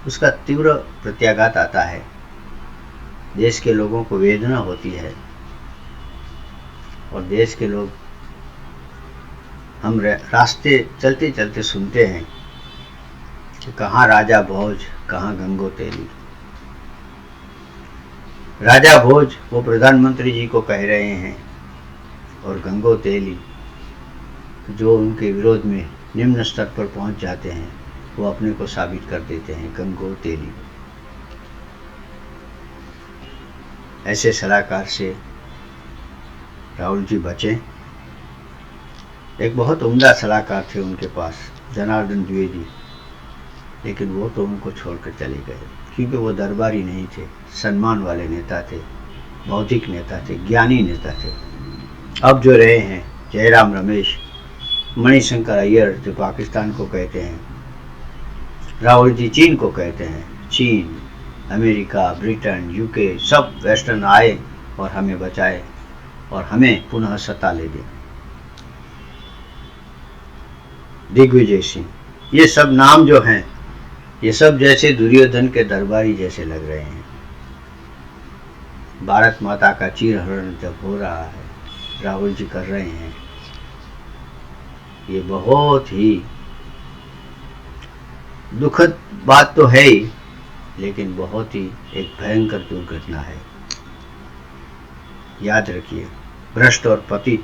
उसका तीव्र प्रत्याघात आता है। देश के लोगों को वेदना होती है और देश के लोग हम रास्ते चलते चलते सुनते हैं कि कहाँ राजा भोज, कहाँ गंगो तेली। राजा भोज वो प्रधानमंत्री जी को कह रहे हैं और गंगो तेली जो उनके विरोध में निम्न स्तर पर पहुंच जाते हैं वो अपने को साबित कर देते हैं गंगो तेली। ऐसे सलाहकार से राहुल जी बचें। एक बहुत उम्दा सलाहकार थे उनके पास, जनार्दन द्विवेदी, लेकिन वो तो उनको छोड़कर चले गए क्योंकि वो दरबारी नहीं थे, सम्मान वाले नेता थे, बौद्धिक नेता थे, ज्ञानी नेता थे। अब जो रहे हैं जयराम रमेश, मणिशंकर अय्यर जो पाकिस्तान को कहते हैं, राहुल जी चीन को कहते हैं। चीन, अमेरिका, ब्रिटेन, यूके सब वेस्टर्न आए और हमें बचाए और हमें पुनः सत्ता ले दी। दिग्विजय सिंह, ये सब नाम जो हैं ये सब जैसे दुर्योधन के दरबारी जैसे लग रहे हैं। भारत माता का चीरहरण जब हो रहा है, राहुल जी कर रहे हैं, ये बहुत ही दुखद बात तो है ही, लेकिन बहुत ही एक भयंकर दुर्घटना है। याद रखिए, भ्रष्ट और पतित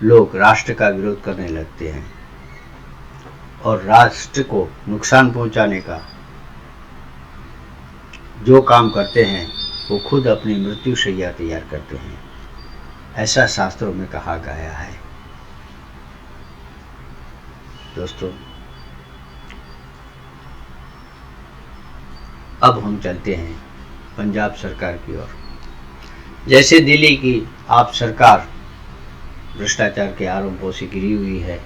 लोग राष्ट्र का विरोध करने लगते हैं और राष्ट्र को नुकसान पहुंचाने का जो काम करते हैं वो खुद अपनी मृत्यु शैया तैयार करते हैं, ऐसा शास्त्रों में कहा गया है। दोस्तों, अब हम चलते हैं पंजाब सरकार की ओर। जैसे दिल्ली की आप सरकार भ्रष्टाचार के आरोपों से घिरी हुई है,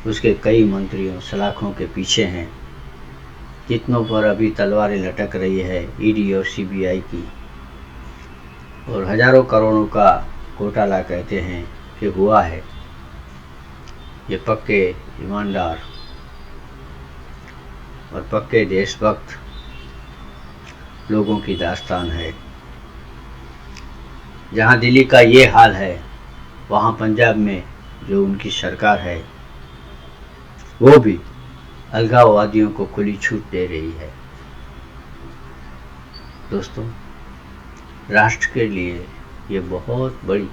उसके कई मंत्रियों सलाखों के पीछे हैं, जितनों पर अभी तलवारें लटक रही है ईडी और सीबीआई की, और हजारों करोड़ों का घोटाला कहते हैं कि हुआ है। ये पक्के ईमानदार और पक्के देशभक्त लोगों की दास्तान है। जहां दिल्ली का ये हाल है, वहां पंजाब में जो उनकी सरकार है वो भी अलगाववादियों को खुली छूट दे रही है। दोस्तों, राष्ट्र के लिए ये बहुत बड़ी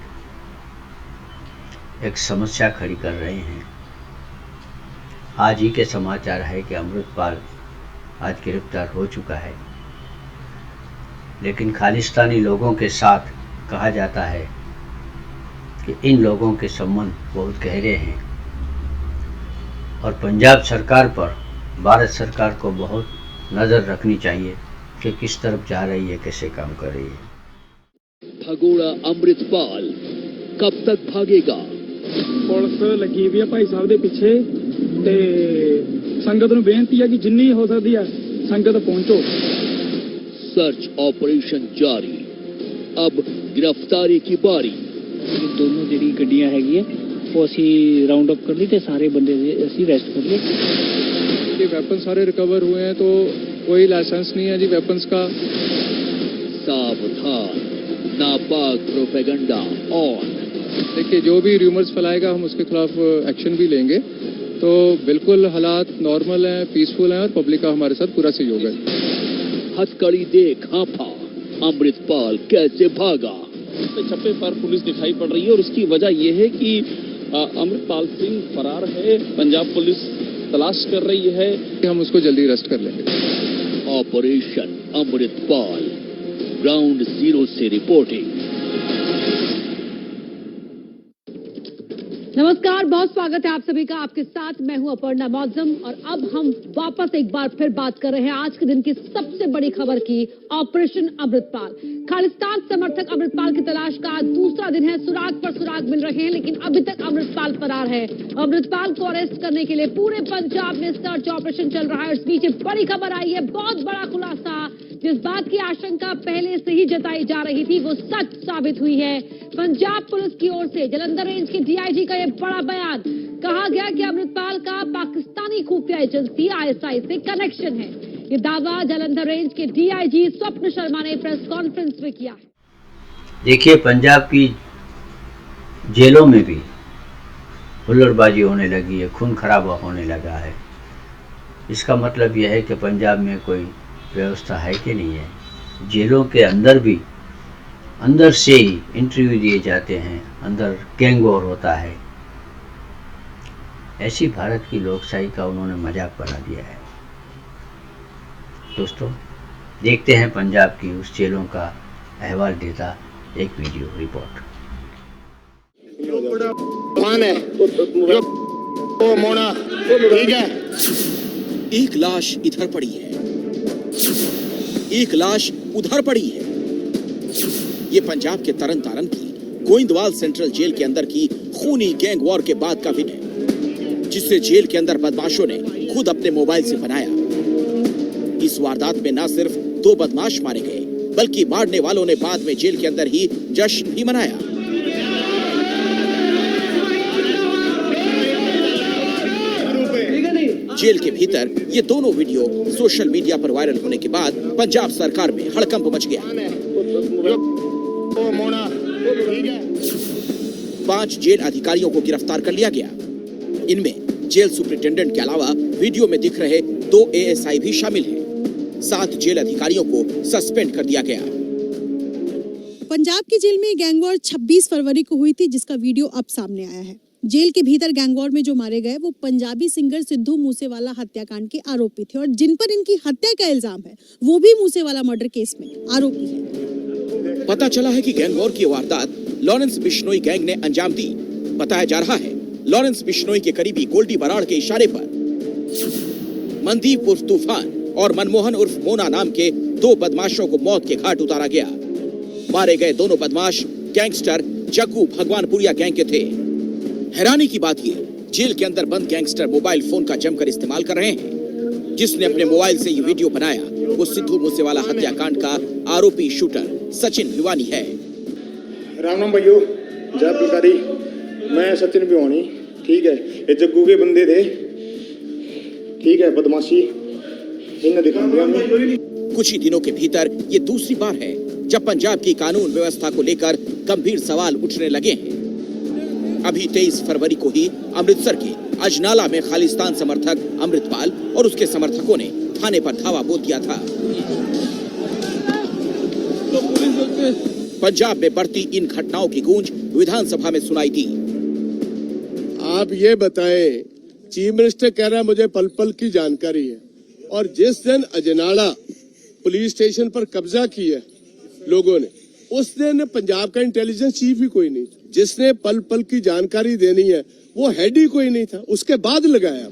एक समस्या खड़ी कर रहे हैं। आज ही के समाचार है कि अमृतपाल आज गिरफ्तार हो चुका है, लेकिन खालिस्तानी लोगों के साथ कहा जाता है कि इन लोगों के संबंध बहुत गहरे हैं और पंजाब सरकार पर भारत सरकार को बहुत नज़र रखनी चाहिए कि किस तरफ जा रही है, कैसे काम कर रही है। भगोड़ा अमृतपाल कब तक भागेगा? पुलिस लगी हुई है भाई साहब के पीछे ते संगत नूं बेनती है कि जिन्नी हो सकती है संगत पहुंचो। सर्च ऑपरेशन जारी, अब गिरफ्तारी की बारी। ये दोनों ਜਿਹੜੀ ਗੱਡੀਆਂ ਹੈਗੀਆਂ ਉਹ ਅਸੀਂ राउंड अप कर ली थे, सारे बंदे ਅਸੀਂ अरेस्ट कर लिए। ये वेपन सारे रिकवर हुए हैं, तो कोई लाइसेंस नहीं है जी वेपन्स का। सावधान, नापाक प्रोपेगेंडा ऑन। देखिए, जो भी रूमर्स फैलाएगा हम उसके खिलाफ एक्शन भी लेंगे। तो बिल्कुल हालात नॉर्मल हैं, पीसफुल हैं और पब्लिक का हमारे साथ पूरा सहयोग है। हथकड़ी देख हाँफा, अमृतपाल कैसे भागा? छप्पे पर पुलिस दिखाई पड़ रही है और उसकी वजह यह है कि अमृतपाल सिंह फरार है, पंजाब पुलिस तलाश कर रही है। हम उसको जल्दी अरेस्ट कर लेंगे। ऑपरेशन अमृतपाल, ग्राउंड जीरो से रिपोर्टिंग। नमस्कार, बहुत स्वागत है आप सभी का। आपके साथ मैं हूं अपर्णा मौजम और अब हम वापस एक बार फिर बात कर रहे हैं आज के दिन की सबसे बड़ी खबर की, ऑपरेशन अमृतपाल। खालिस्तान समर्थक अमृतपाल की तलाश का आज दूसरा दिन है। सुराग पर सुराग मिल रहे हैं, लेकिन अभी तक अमृतपाल फरार है। अमृतपाल को अरेस्ट करने के लिए पूरे पंजाब में सर्च ऑपरेशन चल रहा है। इस बीच बड़ी खबर आई है, बहुत बड़ा खुलासा। जिस बात की आशंका पहले से ही जताई जा रही थी वो सच साबित हुई है। पंजाब पुलिस की ओर से जलंधर रेंज के डीआईजी का यह बड़ा बयान। कहा गया कि अमृतपाल का पाकिस्तानी खुफिया एजेंसी आईएसआई से कनेक्शन है। ये दावा जालंधर रेंज के डीआईजी स्वप्न शर्मा ने प्रेस कॉन्फ्रेंस में किया है। देखिए, पंजाब की जेलों में भी हुल्लड़बाजी होने लगी है, खून खराबा होने लगा है। इसका मतलब यह है कि पंजाब में कोई व्यवस्था है कि नहीं है। जेलों के अंदर भी अंदर से ही इंटरव्यू दिए जाते हैं, अंदर गैंग वॉर होता है। ऐसी भारत की लोकशाही का उन्होंने मजाक बना दिया है। दोस्तों, देखते हैं पंजाब की उस जेलों का अहवाल देता एक वीडियो रिपोर्ट। मोना, ठीक है। एक लाश इधर पड़ी है, एक लाश उधर पड़ी है। ये पंजाब के तरन तारण की गोइंदवाल सेंट्रल जेल के अंदर की खूनी गैंग वॉर के बाद का वीडियो है, जिसे जेल के अंदर बदमाशों ने खुद अपने मोबाइल से बनाया। इस वारदात में न सिर्फ 2 बदमाश मारे गए, बल्कि मारने वालों ने बाद में जेल के अंदर ही जश्न भी मनाया। जेल के भीतर ये दोनों वीडियो सोशल मीडिया पर वायरल होने के बाद पंजाब सरकार में हड़कंप मच गया। 5 जेल अधिकारियों को गिरफ्तार कर लिया गया। इनमें जेल सुपरिटेंडेंट के अलावा वीडियो में दिख रहे 2 एएसआई भी शामिल हैं। 7 जेल अधिकारियों को सस्पेंड कर दिया गया। पंजाब की जेल में गैंगवॉर 26 फरवरी को हुई थी, जिसका वीडियो अब सामने आया है। जेल के भीतर गैंगवॉर में जो मारे गए वो पंजाबी सिंगर सिद्धू मूसेवाला हत्याकांड के आरोपी थे और जिन पर इनकी हत्या का इल्जाम है वो भी मूसेवाला मर्डर केस में आरोपी है। पता चला है कि गैंगवॉर की वारदात लॉरेंस बिश्नोई गैंग ने अंजाम दी। बताया जा रहा है लॉरेंस बिश्नोई के करीबी गोल्डी बराड़ के इशारे पर मनदीप उर्फ तूफान और मनमोहन उर्फ मोना नाम के 2 बदमाशों को मौत के घाट उतारा गया। मारे गए दोनों बदमाश गैंगस्टर जग्गू भगवानपुरिया गैंग के थे। हैरानी की बात ये, जेल के अंदर बंद गैंगस्टर मोबाइल फोन का जमकर इस्तेमाल कर रहे हैं। जिसने अपने मोबाइल से ये वीडियो बनाया वो सिद्धू मूसेवाला हत्याकांड का आरोपी शूटर सचिन भिवानी है। राम राम भाइयों, जय पितारी। मैं सचिन भिवानी, ठीक है। ये जग्गू के बंदे थे, ठीक है। बदमाशी इन्हें दिखा दिया मैं। कुछ ही दिनों के भीतर ये दूसरी बार है जब पंजाब की कानून व्यवस्था को लेकर गंभीर सवाल उठने लगे हैं। अभी 23 फरवरी को ही अमृतसर के अजनाला में खालिस्तान समर्थक अमृतपाल और उसके समर्थकों ने थाने पर धावा बोल दिया था। पंजाब में बढ़ती इन घटनाओं की गूंज विधानसभा में सुनाई दी। आप ये बताएं, चीफ मिनिस्टर कह रहा है मुझे पल पल की जानकारी है, और जिस दिन अजनाला पुलिस स्टेशन पर कब्जा किया लोगों ने, उस दिन पंजाब का इंटेलिजेंस चीफ ही कोई नहीं, जिसने पल पल की जानकारी देनी है वो हेड ही कोई नहीं था, उसके बाद लगाया।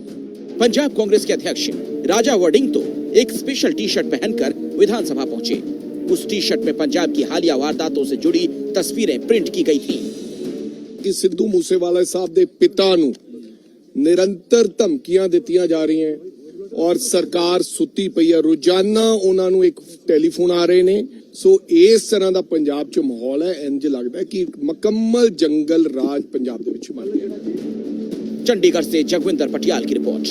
पंजाब कांग्रेस के अध्यक्ष राजा वडिंग तो एक स्पेशल टी शर्ट पहनकर विधानसभा पहुंचे। उस टी शर्ट में पंजाब की हालिया वारदातों से जुड़ी तस्वीरें प्रिंट की गई थी। कि सिद्धू मूसेवाला साहब के पिता नूं निरंतर धमकियां दित्तियां जा रही हैं और सरकार सुत्ती पई है। रोजाना उन्हां नूं एक टेलीफोन आ रहे ने। सो इस तरह का पंजाब च माहौल है, इंज लगता है कि मुकम्मल जंगल राज पंजाब दे विच बन गया। चंडीगढ़ से जगविंदर पटियाल की रिपोर्ट।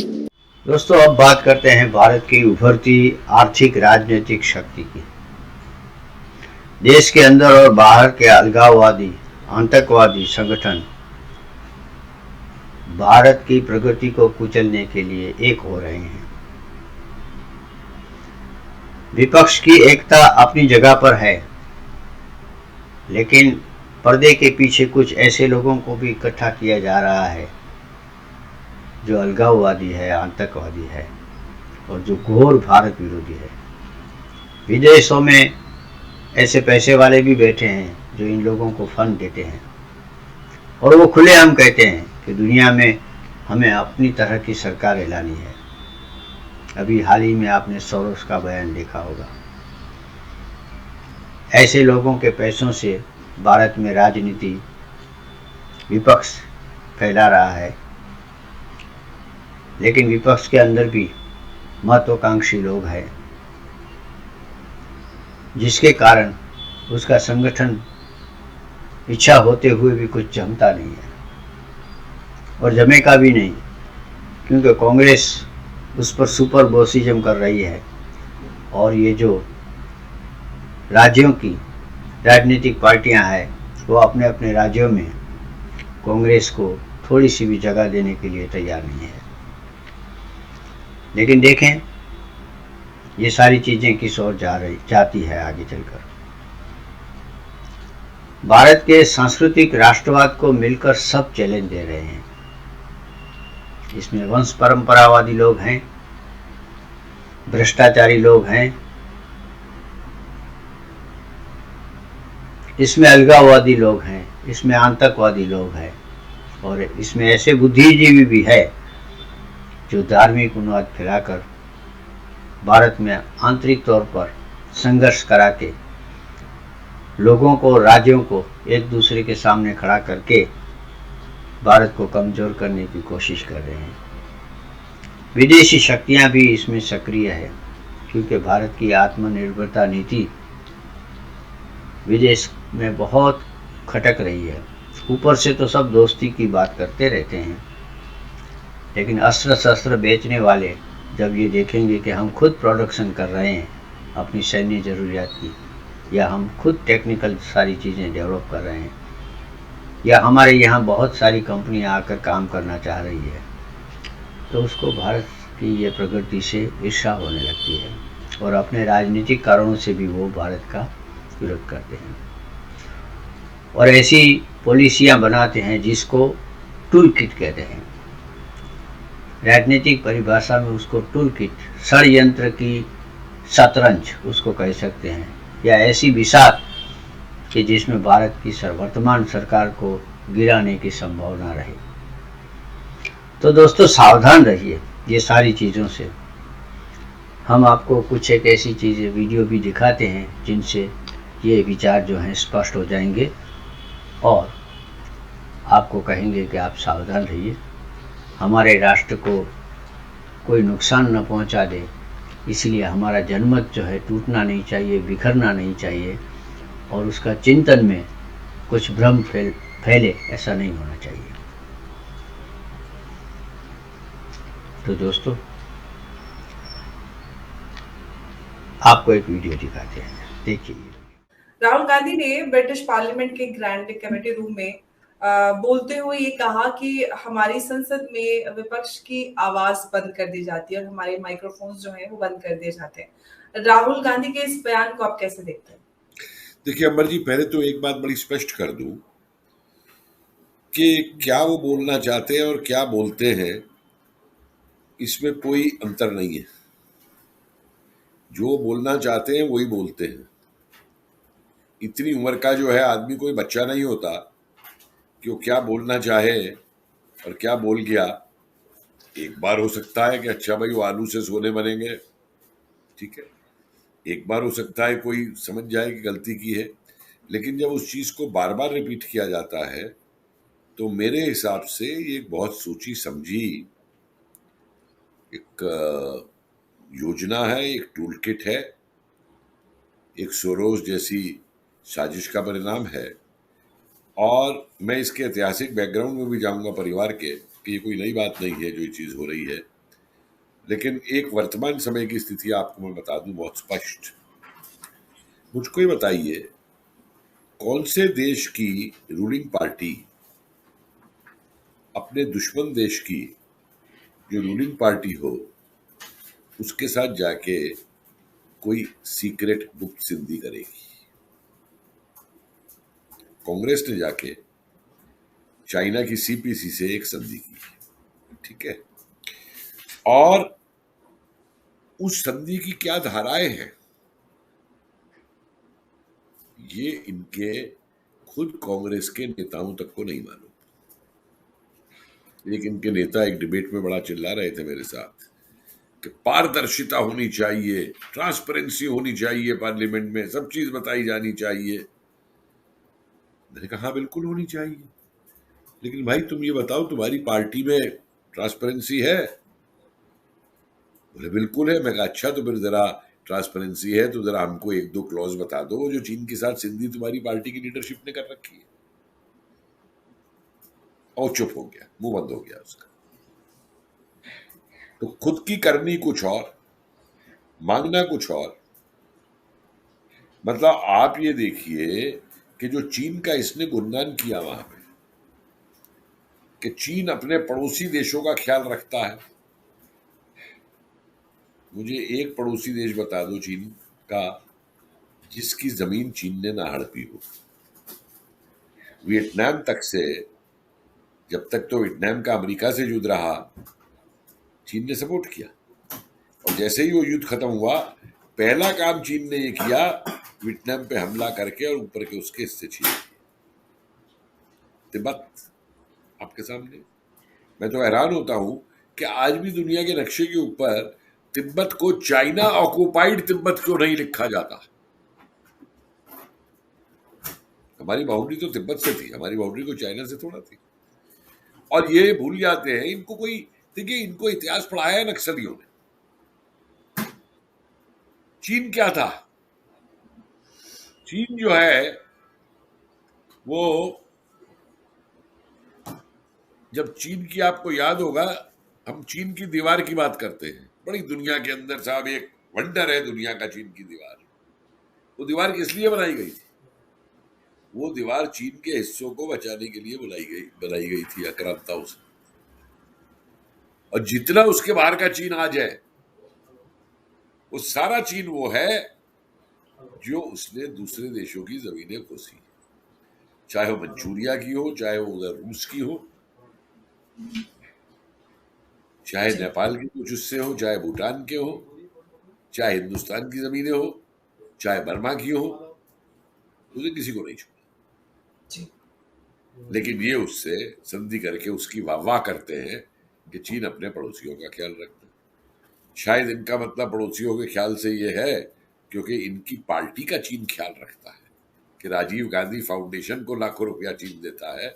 दोस्तों, अब बात करते हैं भारत की उभरती आर्थिक राजनीतिक शक्ति की। देश के अंदर और बाहर के अलगाववादी आतंकवादी संगठन भारत की प्रगति को कुचलने के लिए एक हो रहे हैं। विपक्ष की एकता अपनी जगह पर है, लेकिन पर्दे के पीछे कुछ ऐसे लोगों को भी इकट्ठा किया जा रहा है जो अलगाववादी है, आतंकवादी है और जो घोर भारत विरोधी है। विदेशों में ऐसे पैसे वाले भी बैठे हैं जो इन लोगों को फंड देते हैं और वो खुलेआम कहते हैं कि दुनिया में हमें अपनी तरह की सरकार लानी है। अभी हाल ही में आपने सोरोस का बयान देखा होगा। ऐसे लोगों के पैसों से भारत में राजनीति विपक्ष फैला रहा है, लेकिन विपक्ष के अंदर भी महत्वाकांक्षी लोग हैं, जिसके कारण उसका संगठन इच्छा होते हुए भी कुछ जमता नहीं है और जमेगा भी नहीं, क्योंकि कांग्रेस उस पर सुपर बोसिज्म कर रही है और ये जो राज्यों की राजनीतिक पार्टियां हैं वो अपने अपने राज्यों में कांग्रेस को थोड़ी सी भी जगह देने के लिए तैयार नहीं है। लेकिन देखें ये सारी चीजें किस ओर जाती है आगे चलकर। भारत के सांस्कृतिक राष्ट्रवाद को मिलकर सब चैलेंज दे रहे हैं। इसमें वंश परंपरावादी लोग हैं, भ्रष्टाचारी लोग हैं, इसमें अलगाववादी लोग हैं, इसमें आतंकवादी लोग हैं और इसमें ऐसे बुद्धिजीवी भी है जो धार्मिक उन्माद फैलाकर भारत में आंतरिक तौर पर संघर्ष करा के लोगों को, राज्यों को एक दूसरे के सामने खड़ा करके भारत को कमजोर करने की कोशिश कर रहे हैं। विदेशी शक्तियां भी इसमें सक्रिय है क्योंकि भारत की आत्मनिर्भरता नीति विदेश में बहुत खटक रही है। ऊपर से तो सब दोस्ती की बात करते रहते हैं, लेकिन अस्त्र शस्त्र बेचने वाले जब ये देखेंगे कि हम खुद प्रोडक्शन कर रहे हैं अपनी सैन्य ज़रूरियात की, या हम खुद टेक्निकल सारी चीज़ें डेवलप कर रहे हैं, या हमारे यहाँ बहुत सारी कंपनियाँ आकर काम करना चाह रही है, तो उसको भारत की ये प्रगति से ईर्ष्या होने लगती है और अपने राजनीतिक कारणों से भी वो भारत का विरोध करते हैं और ऐसी पॉलिसियाँ बनाते हैं जिसको टूल किट कहते हैं। राजनीतिक परिभाषा में उसको टूल किट, षड्यंत्र की शतरंज उसको कह सकते हैं, या ऐसी विसात कि जिसमें भारत की वर्तमान सरकार को गिराने की संभावना रहे। तो दोस्तों सावधान रहिए ये सारी चीज़ों से। हम आपको कुछ एक ऐसी चीज़ें वीडियो भी दिखाते हैं जिनसे ये विचार जो हैं स्पष्ट हो जाएंगे और आपको कहेंगे कि आप सावधान रहिए, हमारे राष्ट्र को कोई नुकसान न पहुंचा दे, इसलिए हमारा जनमत जो है टूटना नहीं चाहिए, बिखरना नहीं चाहिए और उसका चिंतन में कुछ भ्रम फैले, ऐसा नहीं होना चाहिए। तो दोस्तों आपको एक वीडियो दिखाते हैं, देखिए। राहुल गांधी ने ब्रिटिश पार्लियामेंट के ग्रैंड कमेटी रूम में बोलते हुए ये कहा कि हमारी संसद में विपक्ष की आवाज बंद कर दी जाती है और हमारे माइक्रोफोन्स जो हैं वो बंद कर दिए जाते हैं। राहुल गांधी के इस बयान को आप कैसे देखते हैं? देखिए अमर जी, पहले तो एक बात बड़ी स्पष्ट कर दूं कि क्या वो बोलना चाहते हैं और क्या बोलते हैं इसमें कोई अंतर नहीं है। जो बोलना चाहते हैं वही बोलते हैं। इतनी उम्र का जो है आदमी कोई बच्चा नहीं होता कि वो क्या बोलना चाहे और क्या बोल गया। एक बार हो सकता है कि अच्छा भाई वो आलू से सोने बनेंगे, ठीक है, एक बार हो सकता है कोई समझ जाए कि गलती की है, लेकिन जब उस चीज़ को बार बार रिपीट किया जाता है तो मेरे हिसाब से ये एक बहुत सोची समझी एक योजना है, एक टूल किट है, एक सोरोस जैसी साजिश का परिणाम है। और मैं इसके ऐतिहासिक बैकग्राउंड में भी जाऊंगा परिवार के कि ये कोई नई बात नहीं है जो ये चीज़ हो रही है, लेकिन एक वर्तमान समय की स्थिति आपको मैं बता दूं बहुत स्पष्ट। मुझको ये बताइए कौन से देश की रूलिंग पार्टी अपने दुश्मन देश की जो रूलिंग पार्टी हो उसके साथ जाके कोई सीक्रेट गुप्त संधि करेगी? कांग्रेस ने जाके चाइना की सीपीसी से एक संधि की, ठीक है, और उस संधि की क्या धाराएं हैं ये इनके खुद कांग्रेस के नेताओं तक को नहीं मालूम। एक इनके नेता एक डिबेट में बड़ा चिल्ला रहे थे मेरे साथ कि पारदर्शिता होनी चाहिए, ट्रांसपेरेंसी होनी चाहिए, पार्लियामेंट में सब चीज बताई जानी चाहिए। मैंने कहा हाँ बिल्कुल होनी चाहिए, लेकिन भाई तुम ये बताओ तुम्हारी पार्टी में ट्रांसपेरेंसी है? बोले बिल्कुल है। मैं कहा अच्छा तो फिर जरा ट्रांसपेरेंसी है तो जरा हमको एक दो क्लॉज बता दो जो चीन के साथ संधि तुम्हारी पार्टी की लीडरशिप ने कर रखी है। और चुप हो गया, मुंह बंद हो गया उसका। तो खुद की करनी कुछ और, मांगना कुछ और, मतलब आप ये देखिए कि जो चीन का इसने गुणगान किया वहां पे कि चीन अपने पड़ोसी देशों का ख्याल रखता है। मुझे एक पड़ोसी देश बता दो चीन का जिसकी जमीन चीन ने ना हड़पी हो। वियतनाम तक से, जब तक तो वियतनाम का अमेरिका से युद्ध रहा, चीन ने सपोर्ट किया, और जैसे ही वो युद्ध खत्म हुआ, पहला काम चीन ने ये किया, वियतनाम पे हमला करके और ऊपर के उसके हिस्से छीन लिए। तिब्बत आपके सामने, मैं तो हैरान होता हूं कि आज भी दुनिया के नक्शे के ऊपर तिब्बत को चाइना ऑक्युपाइड तिब्बत क्यों नहीं लिखा जाता। हमारी बाउंड्री तो तिब्बत से थी, हमारी बाउंड्री को चाइना से थोड़ा थी। और ये भूल जाते हैं, इनको कोई, देखिए इनको इतिहास पढ़ाया है नक्सलियों ने। चीन क्या था? चीन जो है वो, जब चीन की आपको याद होगा, हम चीन की दीवार की बात करते हैं, बड़ी दुनिया के अंदर साहब एक वंडर है दुनिया का चीन की दीवार। वो दीवार किस लिए बनाई गई थी? वो दीवार चीन के हिस्सों को बचाने के लिए बनाई गई थी आक्रांताओं से। और जितना उसके बाहर का चीन आज है, वो सारा चीन वो है जो उसने दूसरे देशों की जमीनें खोसी, चाहे वो मंचूरिया की हो, चाहे वो उधर रूस की हो, चाहे नेपाल के कुछ हिस्से हो, चाहे भूटान के हो, चाहे हिंदुस्तान की जमीनें हो, चाहे बर्मा की हो, उसे किसी को नहीं छोड़ा। लेकिन ये उससे संधि करके उसकी वाह करते हैं कि चीन अपने पड़ोसियों का ख्याल रखता है। शायद इनका मतलब पड़ोसियों के ख्याल से ये है क्योंकि इनकी पार्टी का चीन ख्याल रखता है कि राजीव गांधी फाउंडेशन को लाखों रुपया चीन देता है,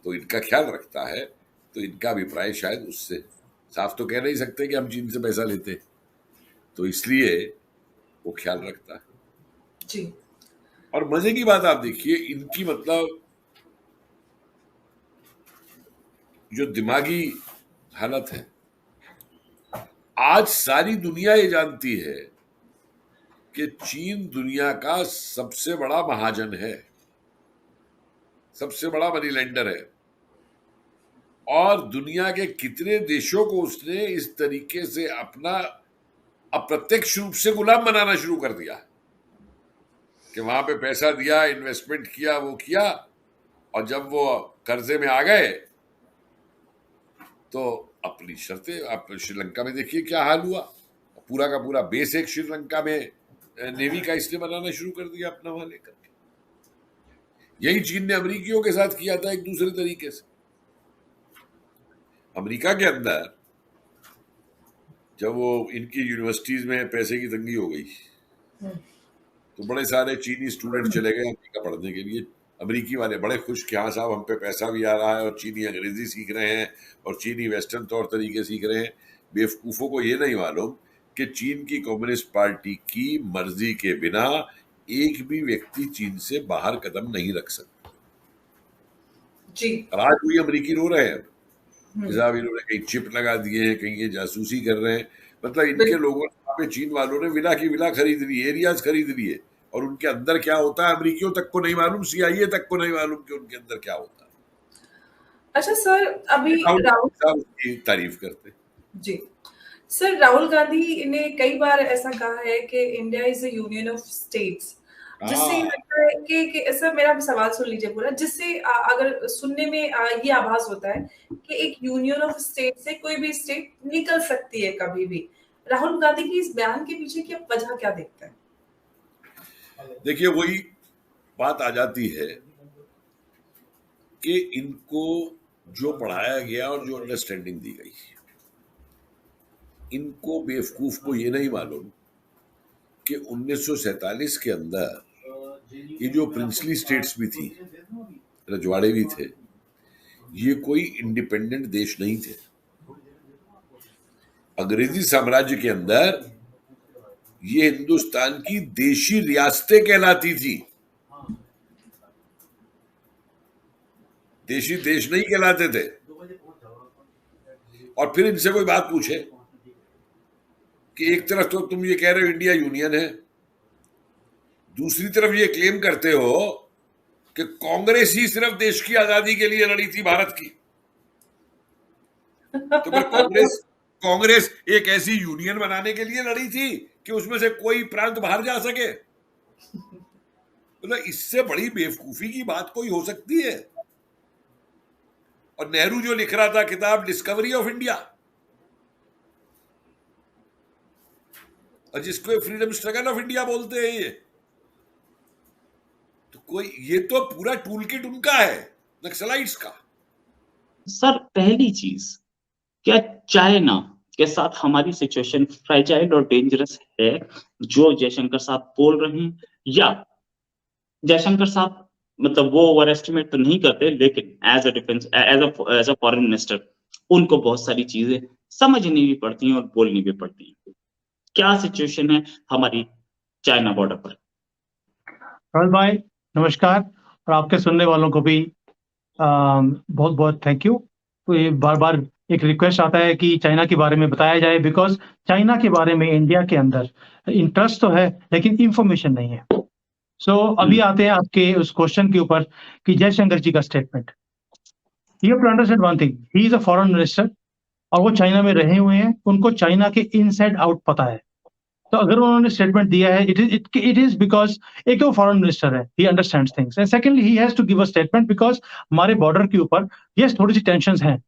तो इनका ख्याल रखता है। तो इनका अभिप्राय शायद उससे, साफ तो कह नहीं सकते कि हम चीन से पैसा लेते, तो इसलिए वो ख्याल रखता है जी। और मजे की बात आप देखिए, इनकी मतलब जो दिमागी हालत है, आज सारी दुनिया ये जानती है कि चीन दुनिया का सबसे बड़ा महाजन है, सबसे बड़ा मनी लेंडर है, और दुनिया के कितने देशों को उसने इस तरीके से अपना अप्रत्यक्ष रूप से गुलाम बनाना शुरू कर दिया कि वहां पे पैसा दिया, इन्वेस्टमेंट किया, वो किया, और जब वो कर्जे में आ गए तो अपनी शर्तें, आप श्रीलंका में देखिए क्या हाल हुआ, पूरा का पूरा बेस एक श्रीलंका में नेवी का इसने बनाना शुरू कर दिया अपना वहां लेकर के। यही चीन ने अमेरिकियों के साथ किया था एक दूसरे तरीके से। अमेरिका के अंदर जब वो इनकी यूनिवर्सिटीज में पैसे की तंगी हो गई तो बड़े सारे चीनी स्टूडेंट चले गए अमेरिका पढ़ने के लिए। अमेरिकी वाले बड़े खुश कि हाँ साहब हम पे पैसा भी आ रहा है और चीनी अंग्रेजी सीख रहे हैं और चीनी वेस्टर्न तौर तरीके सीख रहे हैं। बेवकूफ़ों को ये नहीं मालूम कि चीन की कम्युनिस्ट पार्टी की मर्जी के बिना एक भी व्यक्ति चीन से बाहर कदम नहीं रख सकता जी। और आज वही अमेरिकी रो रहे हैं साहब, इन्होंने कहीं चिप लगा दिए हैं, कहीं ये जासूसी कर रहे हैं। मतलब इनके लोगों ने, चीन वालों ने विला की विला खरीद ली, एरियाज खरीद लिए, और उनके अंदर क्या होता है अमेरिकियों तक को नहीं मालूम, CIA तक को नहीं मालूम कि उनके अंदर क्या होता है। अच्छा सर, अभी राहुल की तारीफ करते जी। सर, राहुल गांधी ने कई बार ऐसा कहा है कि India is a union of states, जिससे लगता है कि सर मेरा सवाल सुन लीजिए पूरा, जिससे अगर सुनने में ये आभास होता है कि एक यूनियन ऑफ स्टेट से कोई भी स्टेट निकल सकती है कभी भी। राहुल गांधी की इस बयान के पीछे की वजह क्या देखते हैं? देखिए, वही बात आ जाती है कि इनको जो पढ़ाया गया और जो अंडरस्टैंडिंग दी गई, इनको बेवकूफ को ये नहीं मालूम कि 1947 के अंदर ये जो प्रिंसली स्टेट्स भी थी, रजवाड़े भी थे, ये कोई इंडिपेंडेंट देश नहीं थे। अंग्रेजी साम्राज्य के अंदर ये हिंदुस्तान की देशी रियासतें कहलाती थी, देशी देश नहीं कहलाते थे। और फिर इनसे कोई बात पूछे कि एक तरफ तो तुम ये कह रहे हो इंडिया यूनियन है, दूसरी तरफ ये क्लेम करते हो कि कांग्रेस ही सिर्फ देश की आजादी के लिए लड़ी थी भारत की। तो फिर कांग्रेस एक ऐसी यूनियन बनाने के लिए लड़ी थी कि उसमें से कोई प्रांत बाहर जा सके। मतलब इससे बड़ी बेवकूफी की बात कोई हो सकती है? और नेहरू जो लिख रहा था किताब डिस्कवरी ऑफ इंडिया, और जिसको फ्रीडम स्ट्रगल ऑफ इंडिया बोलते हैं, ये तो पूरा टूल किट उनका है, नक्सलाइट्स का। सर पहली चीज, क्या चाइना के साथ हमारी सिचुएशन फ्रेजाइल और डेंजरस है जो जयशंकर साहब बोल रहे हैं, या जयशंकर साहब मतलब वो ओवर एस्टिमेट तो नहीं करते, लेकिन as a defence as a foreign minister उनको बहुत सारी चीजें समझनी भी पड़ती हैं और बोलनी भी पड़ती हैं। क्या सिचुएशन है हमारी चाइना बॉर्डर पर? राहुल भाई नमस्कार, और आपके सुनने वालों को भी बहुत बहुत थैंक यू। तो ये बार बार एक रिक्वेस्ट आता है कि चाइना के बारे में बताया जाए, बिकॉज चाइना के बारे में इंडिया के अंदर इंटरेस्ट तो है लेकिन इंफॉर्मेशन नहीं है। सो अभी आते हैं आपके उस क्वेश्चन के ऊपर कि जयशंकर जी का statement. You have to understand one thing, he is a foreign minister और वो चाइना में रहे हुए हैं, उनको चाइना के इनसाइड आउट पता है। तो अगर उन्होंने स्टेटमेंट दिया है, इट इज बिकॉज एक वो फॉरेन मिनिस्टर है, he understands things, and secondly he has to give a statement because हमारे बॉर्डर के ऊपर यस थोड़ी सी टेंशंस हैं,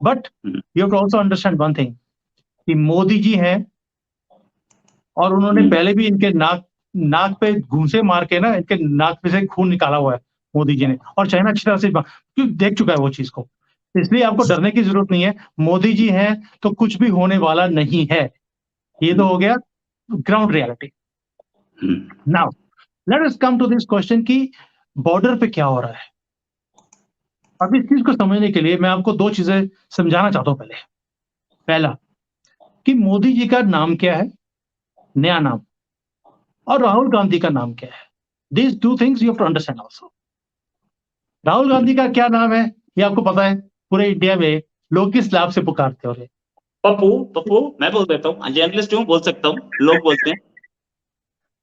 but you have to also understand one thing कि मोदी जी हैं और उन्होंने पहले भी इनके नाक पे घूंसे मार के ना इनके नाक पे से खून निकाला हुआ है मोदी जी ने, और चाइना अच्छी तरह से देख चुका है वो चीज को, इसलिए आपको डरने की जरूरत नहीं है। मोदी जी हैं तो कुछ भी होने वाला नहीं है। ये तो हो गया ground reality. Now let us come to this question कि बॉर्डर पे क्या हो रहा है। अब इस चीज को समझने के लिए मैं आपको दो चीजें समझाना चाहता हूं। पहला कि मोदी जी का नाम क्या है, नया नाम, और राहुल गांधी का नाम क्या है। These two things you have to understand also. Rahul Gandhi का क्या नाम है ये आपको पता है, पूरे इंडिया में लोग किस नाम से पुकारते हो रहे? पप्पू मैं बोल देता हूँ, जर्नलिस्ट हूँ, बोल सकता हूँ, लोग बोलते हैं।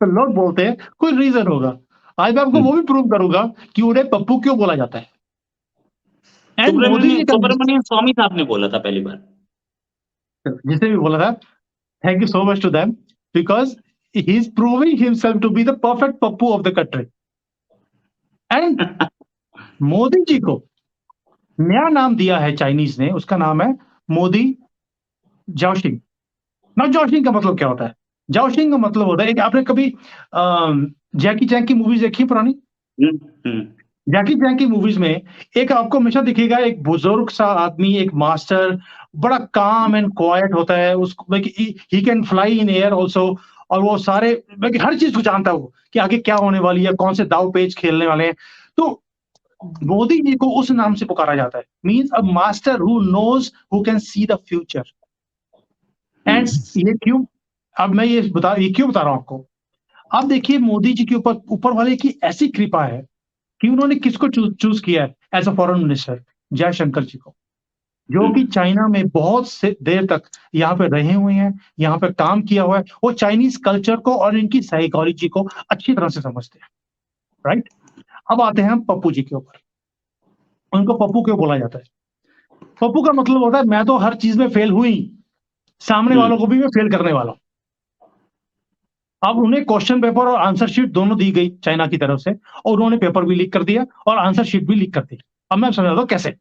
तो लोग बोलते हैं, कोई रीजन होगा। आज मैं आपको वो भी प्रूव करूंगा कि उन्हें पप्पू क्यों बोला जाता है। सुब्रमण्यम स्वामी साहब ने बोला था पहली बार, जिसने भी बोला था, thank you so much to them, because he is proving himself to be the perfect Pappu of the country. And Modi ji को नया नाम दिया है चाइनीज ने, उसका नाम है मोदी जाओशिंग। ना जाओशिंग का मतलब क्या होता है? जाओशिंग का मतलब होता है, एक आपने कभी जैकी चैन की मूवीज देखी पुरानी? जैकी चैन की मूवीज में एक आपको हमेशा दिखेगा एक बुजुर्ग सा आदमी, एक मास्टर, बड़ा काम एंड क्वाइट होता है, उसको he can fly in air also, और वो सारे हर चीज को जानता हो कि आगे क्या होने वाली है, कौन से दाव पेच खेलने वाले हैं। तो मोदी जी को उस नाम से पुकारा जाता है, means a master who knows, who can see the future. And ये क्यों, अब मैं ये क्यों बता रहा हूं आपको। अब देखिए मोदी जी के ऊपर वाले की ऐसी कृपा है कि उन्होंने किसको चूज किया है as a foreign minister? Jaishankar ji को, जो कि चाइना में बहुत से देर तक यहाँ पे रहे हुए हैं, यहाँ पे काम किया हुआ है, वो चाइनीज कल्चर को और इनकी साइकोलॉजी को अच्छी तरह से समझते हैं, राइट। अब आते हैं हम पप्पू जी के ऊपर। उनको पप्पू क्यों बोला जाता है? पप्पू का मतलब होता है मैं तो हर चीज में फेल हुई, सामने वालों को भी मैं फेल करने वाला हूं। अब उन्हें क्वेश्चन पेपर और आंसर शीट दोनों दी गई चाइना की तरफ से, और उन्होंने पेपर भी लीक कर दिया और आंसर शीट भी लीक कर दी। अब मैं समझाता हूं कैसे।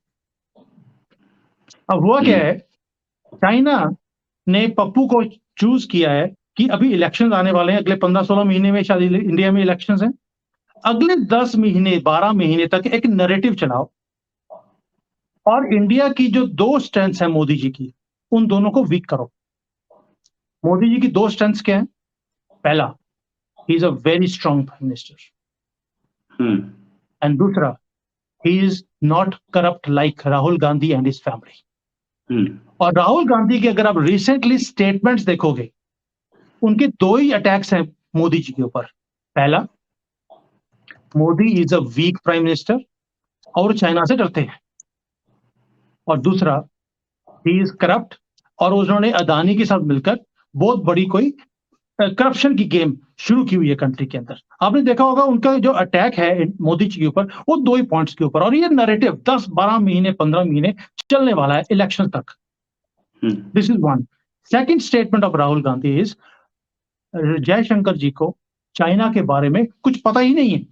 अब हुआ क्या है, चाइना ने पप्पू को चूज किया है कि अभी इलेक्शंस आने वाले हैं, अगले 15-16 महीने में शायद इंडिया में इलेक्शंस हैं। अगले 10 महीने 12 महीने तक एक नैरेटिव चलाओ और इंडिया की जो दो स्ट्रेंथ्स है मोदी जी की, उन दोनों को वीक करो। मोदी जी की दो स्ट्रेंथ्स क्या है? पहला, he is a very strong prime minister, and दूसरा, he is not corrupt like Rahul Gandhi and his family. और राहुल गांधी के अगर आप रिसेंटली स्टेटमेंट्स देखोगे, उनके दो ही अटैक्स हैं मोदी जी के ऊपर। पहला, Modi is a weak prime minister और चाइना से डरते हैं, और दूसरा, ही इज करप्ट और उन्होंने अदानी के साथ मिलकर बहुत बड़ी कोई करप्शन की गेम शुरू की हुई है कंट्री के अंदर। आपने देखा होगा उनका जो अटैक है मोदी जी के ऊपर, वो 2 ही पॉइंट्स के ऊपर, और ये नैरेटिव 10-12 महीने 15 महीने चलने वाला है इलेक्शन तक। This is one. Second statement of Rahul Gandhi is Jaishankar ji को चाइना के बारे में कुछ पता ही नहीं है।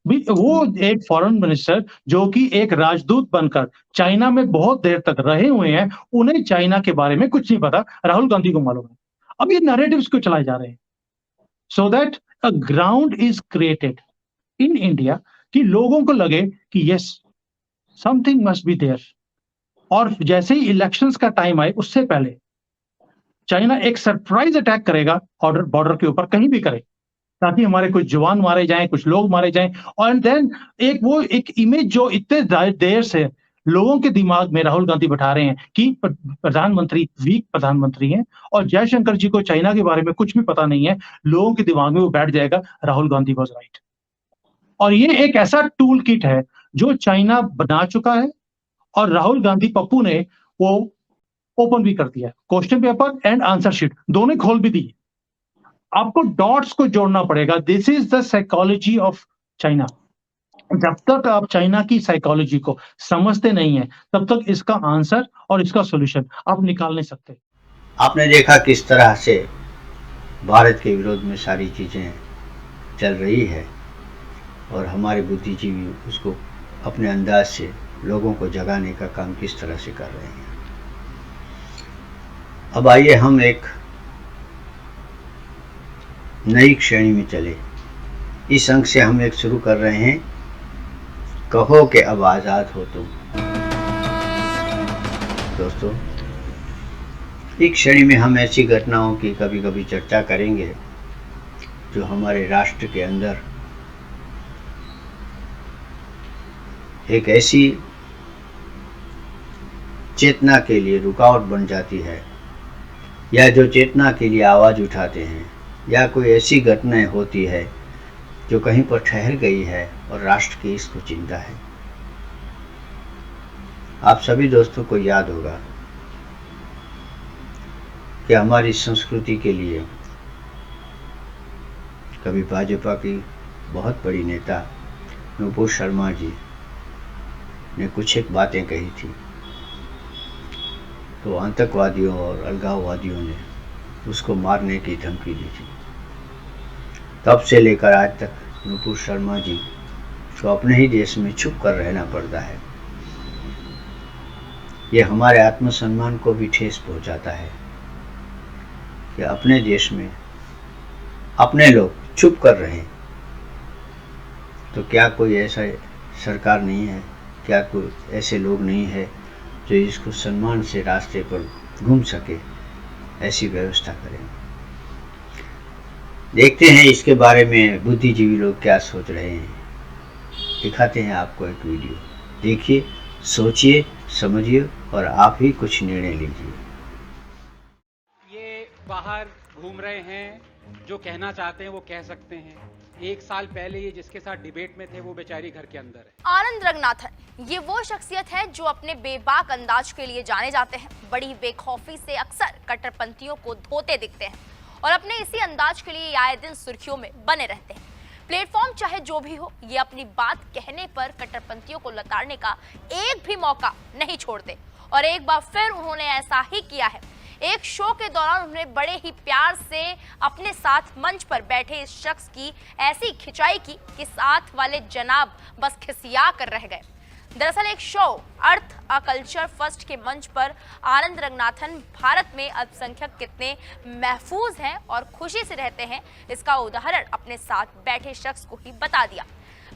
वो एक फॉरेन मिनिस्टर जो कि एक राजदूत बनकर चाइना में बहुत देर तक रहे हुए हैं, उन्हें चाइना के बारे में कुछ नहीं पता, राहुल गांधी को मालूम है। अब ये नैरेटिव्स क्यों चलाए जा रहे हैं? So that a ground is created in India कि लोगों को लगे कि yes something must be there, और जैसे ही इलेक्शंस का टाइम आए उससे पहले चाइना एक सरप्राइज अटैक करेगा बॉर्डर के ऊपर, कहीं भी करे, ताकि हमारे कुछ जवान मारे जाएं, कुछ लोग मारे जाएं, और देन एक इमेज जो इतने देर से लोगों के दिमाग में राहुल गांधी बैठा रहे हैं कि प्रधानमंत्री वीक प्रधानमंत्री हैं और जयशंकर जी को चाइना के बारे में कुछ भी पता नहीं है, लोगों के दिमाग में वो बैठ जाएगा राहुल गांधी वाज राइट। और ये एक ऐसा टूल किट है जो चाइना बना चुका है, और राहुल गांधी पप्पू ने वो ओपन भी कर दिया, question paper and answer sheet दोनों खोल भी दी। आपको डॉट्स को जोड़ना पड़ेगा। This is the psychology of China. जब तक आप चाइना की साइकोलॉजी को समझते नहीं है, तब तक इसका आंसर और इसका सॉल्यूशन आप निकाल नहीं सकते। आपने देखा किस तरह से भारत के विरोध में सारी चीज़ें चल रही है, और हमारे बुद्धिजीवी उसको अपने अंदाज से लोगों को जगाने का काम किस तरह से कर रहे हैं। अब आइए हम एक नई श्रेणी में चले। इस अंक से हम एक शुरू कर रहे हैं, कहो कि अब आज़ाद हो तुम। दोस्तों, एक श्रेणी में हम ऐसी घटनाओं की कभी कभी चर्चा करेंगे जो हमारे राष्ट्र के अंदर एक ऐसी चेतना के लिए रुकावट बन जाती है, या जो चेतना के लिए आवाज़ उठाते हैं, या कोई ऐसी घटनाएं होती है जो कहीं पर ठहर गई है और राष्ट्र की इसको चिंता है। आप सभी दोस्तों को याद होगा कि हमारी संस्कृति के लिए कभी भाजपा की बहुत बड़ी नेता नुपुर शर्मा जी ने कुछ एक बातें कही थी, तो आतंकवादियों और अलगाववादियों ने उसको मारने की धमकी दी थी। तब से लेकर आज तक नुपुर शर्मा जी को अपने ही देश में छुप कर रहना पड़ता है। ये हमारे आत्मसम्मान को भी ठेस पहुंचाता है कि अपने देश में अपने लोग छुप कर रहे। तो क्या कोई ऐसा सरकार नहीं है, क्या कोई ऐसे लोग नहीं है जो इसको सम्मान से रास्ते पर घूम सके, ऐसी व्यवस्था करें। देखते हैं इसके बारे में बुद्धिजीवी लोग क्या सोच रहे हैं। दिखाते हैं आपको एक वीडियो, देखिए, सोचिए, समझिए और आप ही कुछ निर्णय लीजिए। ये बाहर घूम रहे हैं, जो कहना चाहते हैं वो कह सकते हैं। 1 साल पहले ये जिसके साथ डिबेट में थे वो बेचारी घर के अंदर है। आनंद रंगनाथन ये वो शख्सियत है जो अपने बेबाक अंदाज के लिए जाने जाते हैं। बड़ी बेखौफी से अक्सर कट्टरपंथियों को धोते दिखते हैं और अपने इसी अंदाज के लिए आए दिन सुर्खियों में बने रहते हैं। प्लेटफॉर्म चाहे जो भी हो, ये अपनी बात कहने पर कट्टरपंथियों को लताड़ने का एक भी मौका नहीं छोड़ते, और एक बार फिर उन्होंने ऐसा ही किया है। एक शो के दौरान उन्होंने बड़े ही प्यार से अपने साथ मंच पर बैठे इस शख्स की ऐसी खिंचाई की कि साथ वाले जनाब बस खिसिया कर रह गए। दरअसल एक show earth a culture first के मंच पर आनंद रंगनाथन भारत में अल्पसंख्यक कितने महफूज हैं और खुशी से रहते हैं, इसका उदाहरण अपने साथ बैठे शख्स को ही बता दिया।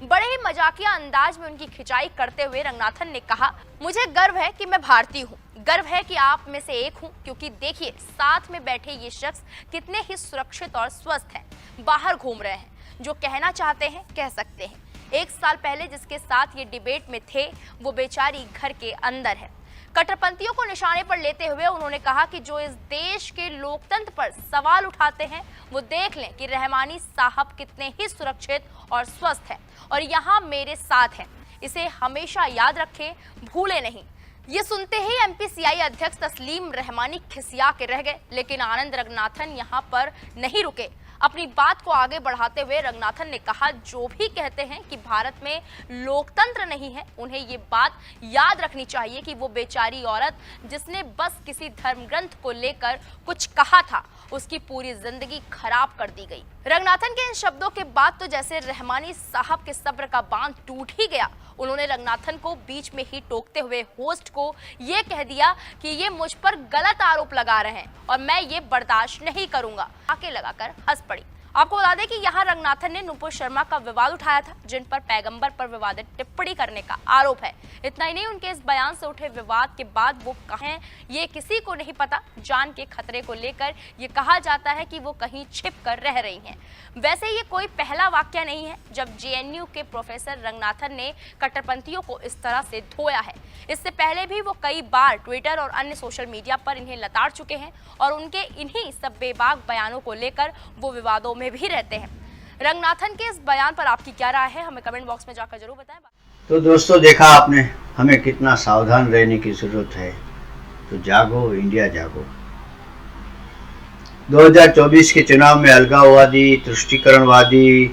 बड़े ही मजाकिया अंदाज में उनकी खिंचाई करते हुए रंगनाथन ने कहा, मुझे गर्व है कि मैं भारतीय हूँ, गर्व है कि आप में से एक हूँ, क्योंकि देखिए साथ में बैठे ये शख्स कितने ही सुरक्षित और स्वस्थ हैं, बाहर घूम रहे हैं, जो कहना चाहते हैं कह सकते हैं। 1 साल पहले जिसके साथ ये डिबेट में थे वो बेचारी घर के अंदर है। कट्टरपंथियों को निशाने पर लेते हुए उन्होंने कहा कि जो इस देश के लोकतंत्र पर सवाल उठाते हैं वो देख लें कि रहमानी साहब कितने ही सुरक्षित और स्वस्थ हैं और यहाँ मेरे साथ हैं। इसे हमेशा याद रखें, भूले नहीं। ये सुनते ही एमपीसीआई अध्यक्ष तस्लीम रहमानी खिसिया के रह गए, लेकिन आनंद रंगनाथन यहां पर नहीं रुके। अपनी बात को आगे बढ़ाते हुए रंगनाथन ने कहा, जो भी कहते हैं कि भारत में लोकतंत्र नहीं है, उन्हें ये बात याद रखनी चाहिए कि वो बेचारी औरत जिसने बस किसी धर्म ग्रंथ को लेकर कुछ कहा था, उसकी पूरी जिंदगी खराब कर दी गई। रंगनाथन के इन शब्दों के बाद तो जैसे रहमानी साहब के सब्र का बांध टूट ही गया। उन्होंने रंगनाथन को बीच में ही टोकते हुए होस्ट को ये कह दिया कि ये मुझ पर गलत आरोप लगा रहे हैं और मैं ये बर्दाश्त नहीं करूंगा। आके लगाकर हंस पड़ी। आपको बता दें कि यहाँ रंगनाथन ने नुपुर शर्मा का विवाद उठाया था, जिन पर पैगंबर पर विवादित टिप्पणी करने का आरोप है। इतना ही नहीं, उनके इस बयान से उठे विवाद के बाद वो कहें ये किसी को नहीं पता, जान के खतरे को लेकर ये कहा जाता है कि वो कहीं छिप कर रह रही हैं। वैसे ये कोई पहला वाक्य नहीं है जब जेएनयू के प्रोफेसर रंगनाथन ने कट्टरपंथियों को इस तरह से धोया है। इससे पहले भी वो कई बार ट्विटर और अन्य सोशल मीडिया पर इन्हें लताड़ चुके हैं और उनके इन्हीं सब बेबाक बयानों को लेकर वो विवादों में भी रहते हैं। रंगनाथन के इस बयान पर आपकी क्या राय है, हमें कमेंट बॉक्स में जाकर जरूर बताएं। तो दोस्तों, देखा आपने हमें कितना सावधान रहने की जरूरत है। तो जागो इंडिया जागो। 2024 के चुनाव में अलगाववादी, तुष्टीकरणवादी,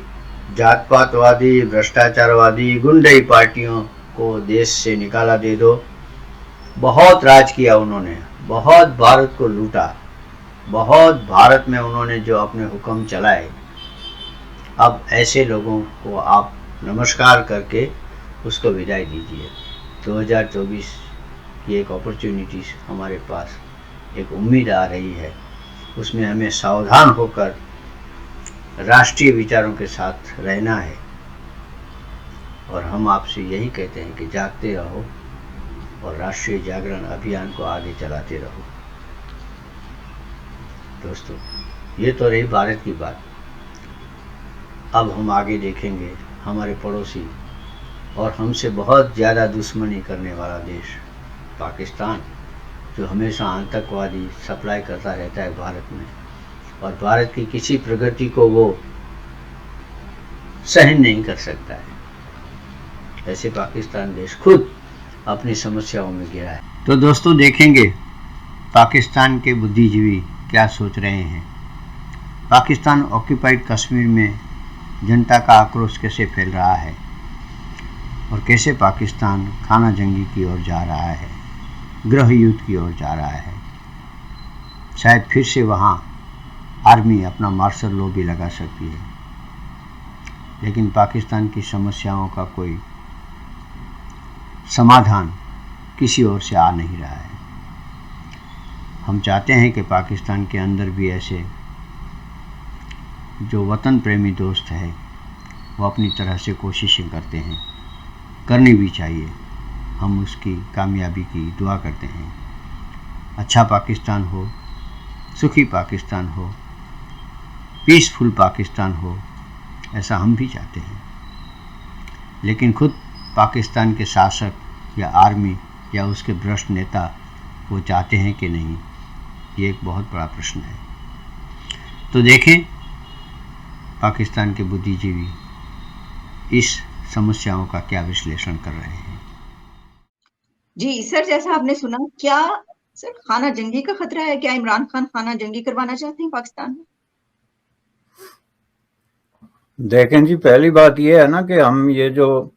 जात पातवादी, भ्रष्टाचारवादी, गुंडई पार्टियों को देश से निकाला दे दो। बहुत राज किया उन्होंने, बहुत भारत को लूटा, बहुत भारत में उन्होंने जो अपने हुक्म चलाए। अब ऐसे लोगों को आप नमस्कार करके उसको विदाई दीजिए। 2024 की एक अपॉर्चुनिटी हमारे पास, एक उम्मीद आ रही है, उसमें हमें सावधान होकर राष्ट्रीय विचारों के साथ रहना है। और हम आपसे यही कहते हैं कि जागते रहो और राष्ट्रीय जागरण अभियान को आगे चलाते रहो। दोस्तों, ये तो रही भारत की बात। अब हम आगे देखेंगे हमारे पड़ोसी और हमसे बहुत ज़्यादा दुश्मनी करने वाला देश पाकिस्तान, जो हमेशा आतंकवादी सप्लाई करता रहता है भारत में, और भारत की किसी प्रगति को वो सहन नहीं कर सकता है। ऐसे पाकिस्तान देश खुद अपनी समस्याओं में घिरा है। तो दोस्तों, देखेंगे पाकिस्तान के बुद्धिजीवी क्या सोच रहे हैं। पाकिस्तान ऑक्यूपाइड कश्मीर में जनता का आक्रोश कैसे फैल रहा है और कैसे पाकिस्तान खाना जंगी की ओर जा रहा है, गृह युद्ध की ओर जा रहा है। शायद फिर से वहाँ आर्मी अपना मार्शल लॉ भी लगा सकती है, लेकिन पाकिस्तान की समस्याओं का कोई समाधान किसी ओर से आ नहीं रहा है। हम चाहते हैं कि पाकिस्तान के अंदर भी ऐसे जो वतन प्रेमी दोस्त हैं वो अपनी तरह से कोशिशें करते हैं, करनी भी चाहिए। हम उसकी कामयाबी की दुआ करते हैं। अच्छा पाकिस्तान हो, सुखी पाकिस्तान हो, पीसफुल पाकिस्तान हो, ऐसा हम भी चाहते हैं। लेकिन खुद पाकिस्तान के शासक या आर्मी या उसके भ्रष्ट नेता वो चाहते हैं कि नहीं, ये एक बहुत बड़ा प्रश्न है। तो देखें पाकिस्तान के बुद्धिजीवी इस समस्याओं का क्या विश्लेषण कर रहे हैं। जी सर, जैसा आपने सुना, क्या सर खाना जंगी का खतरा है? क्या इमरान खान खाना जंगी करवाना चाहते हैं पाकिस्तान में? देखें जी, पहली बात यह है ना कि हम ये जो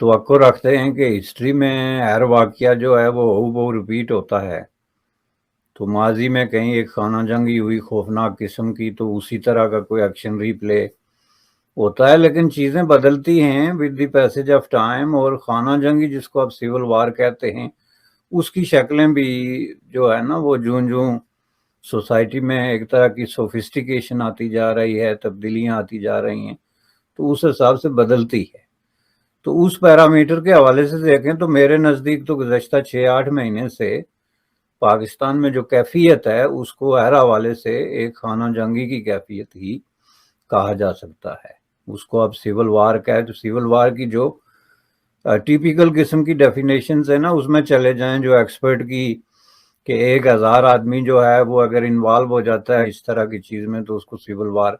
तवक्को रखते हैं कि हिस्ट्री में हर वाकया जो है वो हूबहू रिपीट होता है, तो माजी में कहीं एक खाना जंगी हुई खौफनाक किस्म की, तो उसी तरह का कोई एक्शन रिप्ले होता है। लेकिन चीज़ें बदलती हैं with the passage of time, और खाना जंगी जिसको आप सिविल वार कहते हैं, उसकी शक्लें भी जो है ना वो जूं जूं सोसाइटी में एक तरह की सोफिस्टिकेशन आती जा रही है, तब्दीलियां आती जा रही हैं, तो उस हिसाब से बदलती है। तो उस पैरामीटर के हवाले से देखें तो मेरे नज़दीक तो गुज़श्ता 6-8 महीने से पाकिस्तान में जो कैफियत है उसको हर हवाले से एक खाना जंगी की कैफियत ही कहा जा सकता है। उसको अब सिविल वार कहे तो सिविल वार की जो टिपिकल किस्म की डेफिनेशंस है ना उसमें चले जाएं, जो एक्सपर्ट की कि 1000 आदमी जो है वो अगर इन्वॉल्व हो जाता है इस तरह की चीज़ में तो उसको सिविल वार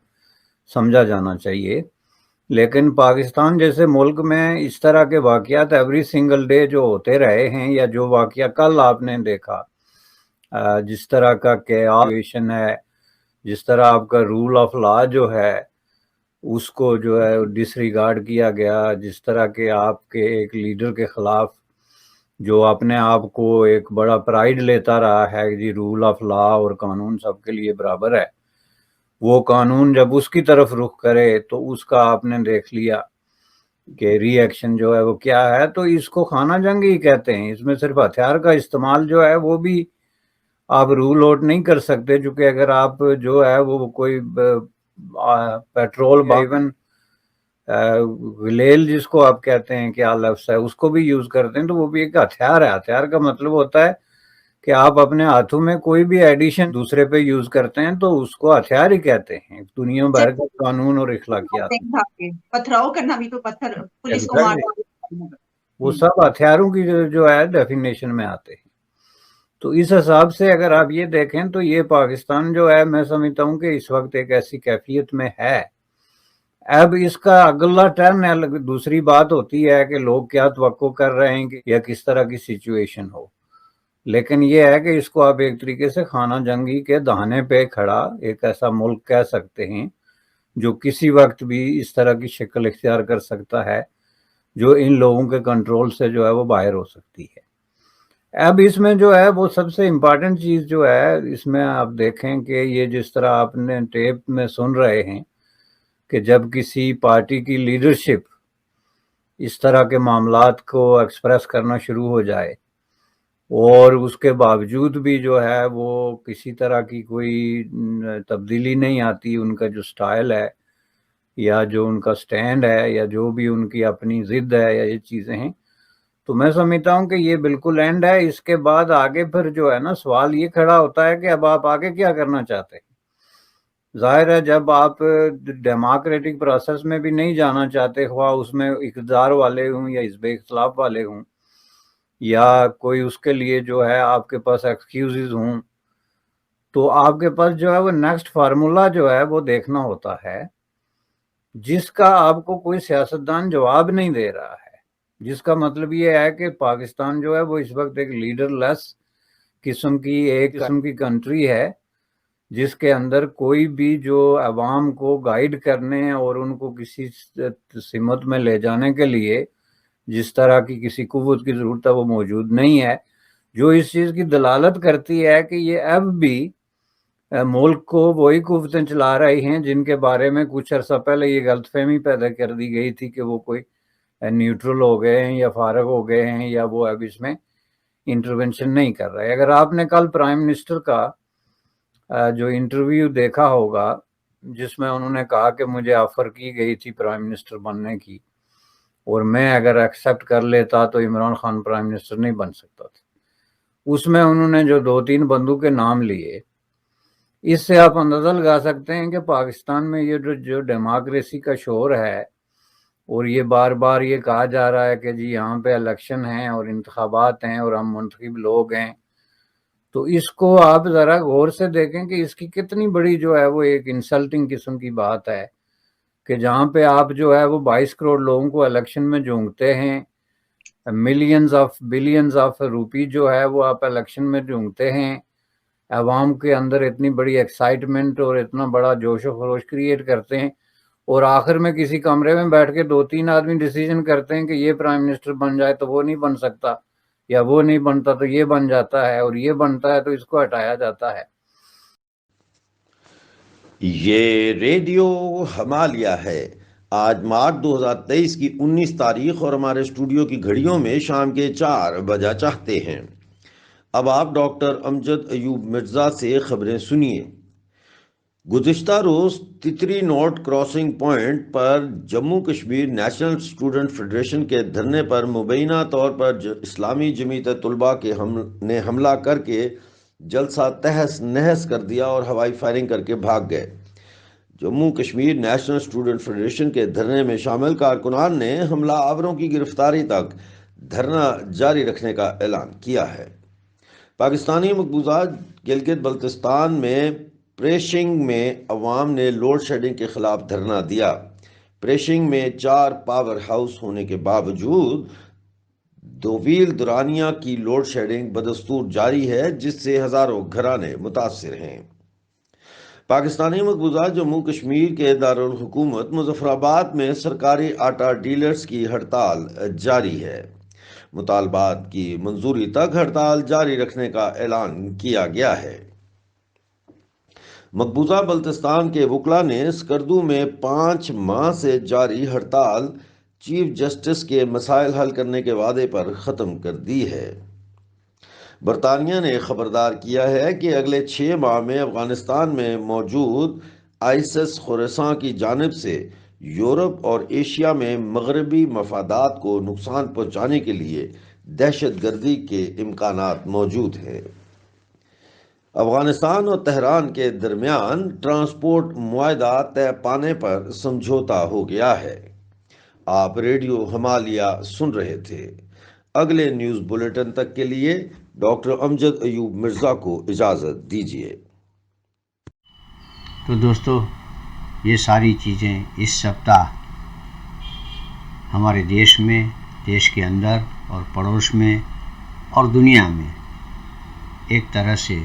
समझा जाना चाहिए। लेकिन पाकिस्तान जैसे मुल्क में इस तरह के वाक़यात एवरी सिंगल डे जो होते रहे हैं, या जो वाक़या कल आपने देखा, जिस तरह का केशन है, जिस तरह आपका रूल ऑफ लॉ जो है उसको जो है डिसरिगार्ड किया गया, जिस तरह के आपके एक लीडर के खिलाफ जो अपने आप को एक बड़ा प्राइड लेता रहा है कि रूल ऑफ लॉ और कानून सबके लिए बराबर है, वो कानून जब उसकी तरफ रुख करे तो उसका आपने देख लिया कि रिएक्शन जो है वो क्या है। तो इसको खाना जंगी कहते हैं। इसमें सिर्फ हथियार का इस्तेमाल जो है वो भी आप रूल आउट नहीं कर सकते, क्योंकि अगर आप जो है वो कोई पेट्रोल इवन गुलेल जिसको आप कहते हैं क्या लफ्ज़ है, उसको भी यूज करते हैं, तो वो भी एक हथियार है। हथियार का मतलब होता है कि आप अपने हाथों में कोई भी एडिशन दूसरे पे यूज करते हैं तो उसको हथियार ही कहते हैं। दुनिया भर के कानून और इखलाकियात, पथराव करना भी तो पत्थर पुलिस को मारना, वो सब हथियारों की जो है डेफिनेशन में आते हैं। तो इस हिसाब से अगर आप ये देखें तो ये पाकिस्तान जो है, मैं समझता हूँ कि इस वक्त एक ऐसी कैफियत में है। अब इसका अगला टर्न है, दूसरी बात होती है कि लोग क्या तवक्को कर रहे हैं कि या किस तरह की सिचुएशन हो, लेकिन ये है कि इसको आप एक तरीके से खाना जंगी के दहाने पे खड़ा एक ऐसा मुल्क कह सकते हैं जो किसी वक्त भी इस तरह की शक्ल इख्तियार कर सकता है, जो इन लोगों के कंट्रोल से जो है वो बाहर हो सकती है। अब इसमें जो है वो सबसे इम्पॉर्टेंट चीज़ जो है इसमें आप देखें कि ये जिस तरह आपने टेप में सुन रहे हैं कि जब किसी पार्टी की लीडरशिप इस तरह के मामलात को एक्सप्रेस करना शुरू हो जाए और उसके बावजूद भी जो है वो किसी तरह की कोई तब्दीली नहीं आती, उनका जो स्टाइल है या जो उनका स्टैंड है या जो भी उनकी अपनी ज़िद है या ये चीज़ें हैं, तो मैं समझता हूँ कि ये बिल्कुल एंड है। इसके बाद आगे फिर जो है ना सवाल ये खड़ा होता है कि अब आप आगे क्या करना चाहते हैं। जाहिर है जब आप डेमोक्रेटिक प्रोसेस में भी नहीं जाना चाहते, ख्वाह उसमें इक़्तिदार वाले हों या हिज़्ब इख्तिलाफ वाले हों या कोई उसके लिए जो है आपके पास एक्सक्यूज़ हों, तो आपके पास जो है वो नेक्स्ट फार्मूला जो है वो देखना होता है जिसका आपको कोई सियासतदान जवाब नहीं दे रहा है। जिसका मतलब ये है कि पाकिस्तान जो है वो इस वक्त एक लीडरलेस किस्म की कंट्री है, जिसके अंदर कोई भी जो अवाम को गाइड करने और उनको किसी सिमत में ले जाने के लिए जिस तरह की किसी कुव्वत की ज़रूरत है वो मौजूद नहीं है, जो इस चीज़ की दलालत करती है कि ये अब भी मुल्क को वही कुव्वतें चला रही हैं जिनके बारे में कुछ अर्सा पहले ये गलतफहमी पैदा कर दी गई थी कि वो कोई न्यूट्रल हो गए हैं या फारग हो गए हैं या वो अब इसमें इंटरवेंशन नहीं कर रहे। अगर आपने कल प्राइम मिनिस्टर का जो इंटरव्यू देखा होगा जिसमें उन्होंने कहा कि मुझे ऑफ़र की गई थी प्राइम मिनिस्टर बनने की और मैं अगर एक्सेप्ट कर लेता तो इमरान खान प्राइम मिनिस्टर नहीं बन सकता था, उसमें उन्होंने जो 2-3 बंदों के नाम लिए, इससे आप अंदाज़ा लगा सकते हैं कि पाकिस्तान में ये जो डेमोक्रेसी का शोर है और ये बार बार ये कहा जा रहा है कि जी यहाँ पे इलेक्शन हैं और इंतखाबात हैं और हम मुंतखब लोग हैं, तो इसको आप ज़रा गौर से देखें कि इसकी कितनी बड़ी जो है वो एक इंसल्टिंग किस्म की बात है कि जहाँ पे आप जो है वो 22 करोड़ लोगों को इलेक्शन में झोंकते हैं, बिलियंस ऑफ रुपी जो है वो आप इलेक्शन में झोंकते हैं, अवाम के अंदर इतनी बड़ी एक्साइटमेंट और इतना बड़ा जोश व खरोश क्रिएट करते हैं और आखिर में किसी कमरे में बैठ के 2-3 आदमी डिसीजन करते हैं कि ये प्राइम मिनिस्टर बन जाए तो वो नहीं बन सकता, या वो नहीं बनता तो ये बन जाता है, और ये बनता है तो इसको हटाया जाता है। ये रेडियो हिमालय है। आज मार्च 2023 की 19 तारीख और हमारे स्टूडियो की घड़ियों में शाम के 4 बजा चाहते हैं। अब आप डॉक्टर अमजद अयूब मिर्ज़ा से खबरें सुनिए। गुज़िश्ता रोज़ तितरी नोट क्रॉसिंग पॉइंट पर Jammu Kashmir national student federation के धरने पर मुबैना तौर पर इस्लामी जमीयत तलबा के ने हमला करके जलसा तहस नहस कर दिया और हवाई फायरिंग करके भाग गए। Jammu Kashmir national student federation के धरने में शामिल कारकुनान ने हमला आवरों की गिरफ्तारी तक धरना जारी रखने का ऐलान किया है। पाकिस्तानी मकबूजा गिलगित बल्तिस्तान में प्रेशिंग में अवाम ने लोड शेडिंग के खिलाफ धरना दिया। प्रेशिंग में 4 पावर हाउस होने के बावजूद दोवील दुरानिया की लोड शेडिंग बदस्तूर जारी है, जिससे हजारों घराने मुतासिर हैं। पाकिस्तानी मकबूजा जम्मू कश्मीर के दारुल हुकूमत मुजफ्फराबाद में सरकारी आटा डीलर्स की हड़ताल जारी है। मुतालबात की मंजूरी तक हड़ताल जारी रखने का ऐलान किया गया है। मकबूजा बल्तिस्तान के वकला ने स्कर्दू में 5 माह से जारी हड़ताल चीफ जस्टिस के मसाइल हल करने के वादे पर ख़त्म कर दी है। बरतानिया ने खबरदार किया है कि अगले 6 माह में अफगानिस्तान में मौजूद आईएसआईएस खुरासान की जानिब से यूरोप और एशिया में मगरबी मफादात को नुकसान पहुंचाने के लिए दहशतगर्दी के इम्कानात मौजूद हैं। अफगानिस्तान और तेहरान के दरमियान ट्रांसपोर्ट मुआहदा तय पाने पर समझौता हो गया है। आप रेडियो हिमालय सुन रहे थे। अगले न्यूज़ बुलेटिन तक के लिए डॉक्टर अमजद अयूब मिर्ज़ा को इजाज़त दीजिए। तो दोस्तों, ये सारी चीज़ें इस सप्ताह हमारे देश के अंदर और पड़ोस में और दुनिया में एक तरह से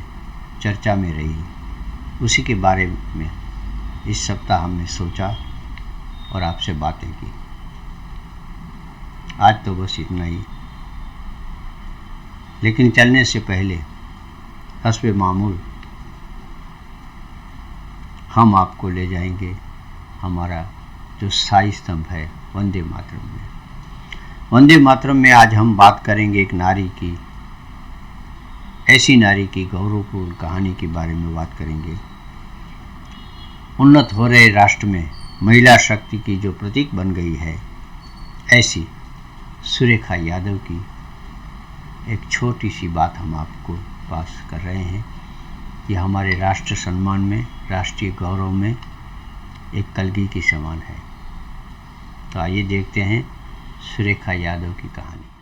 चर्चा में रही। उसी के बारे में इस सप्ताह हमने सोचा और आपसे बातें की। आज तो बस इतना ही, लेकिन चलने से पहले हस्बे मामूल हम आपको ले जाएंगे हमारा जो स्थायी स्तंभ है वंदे मातरम में। वंदे मातरम में आज हम बात करेंगे एक नारी की, ऐसी नारी की गौरवपूर्ण कहानी के बारे में बात करेंगे। उन्नत हो रहे राष्ट्र में महिला शक्ति की जो प्रतीक बन गई है, ऐसी सुरेखा यादव की एक छोटी सी बात हम आपको पास कर रहे हैं। ये हमारे राष्ट्र सम्मान में, राष्ट्रीय गौरव में एक कलगी की समान है। तो आइए देखते हैं सुरेखा यादव की कहानी।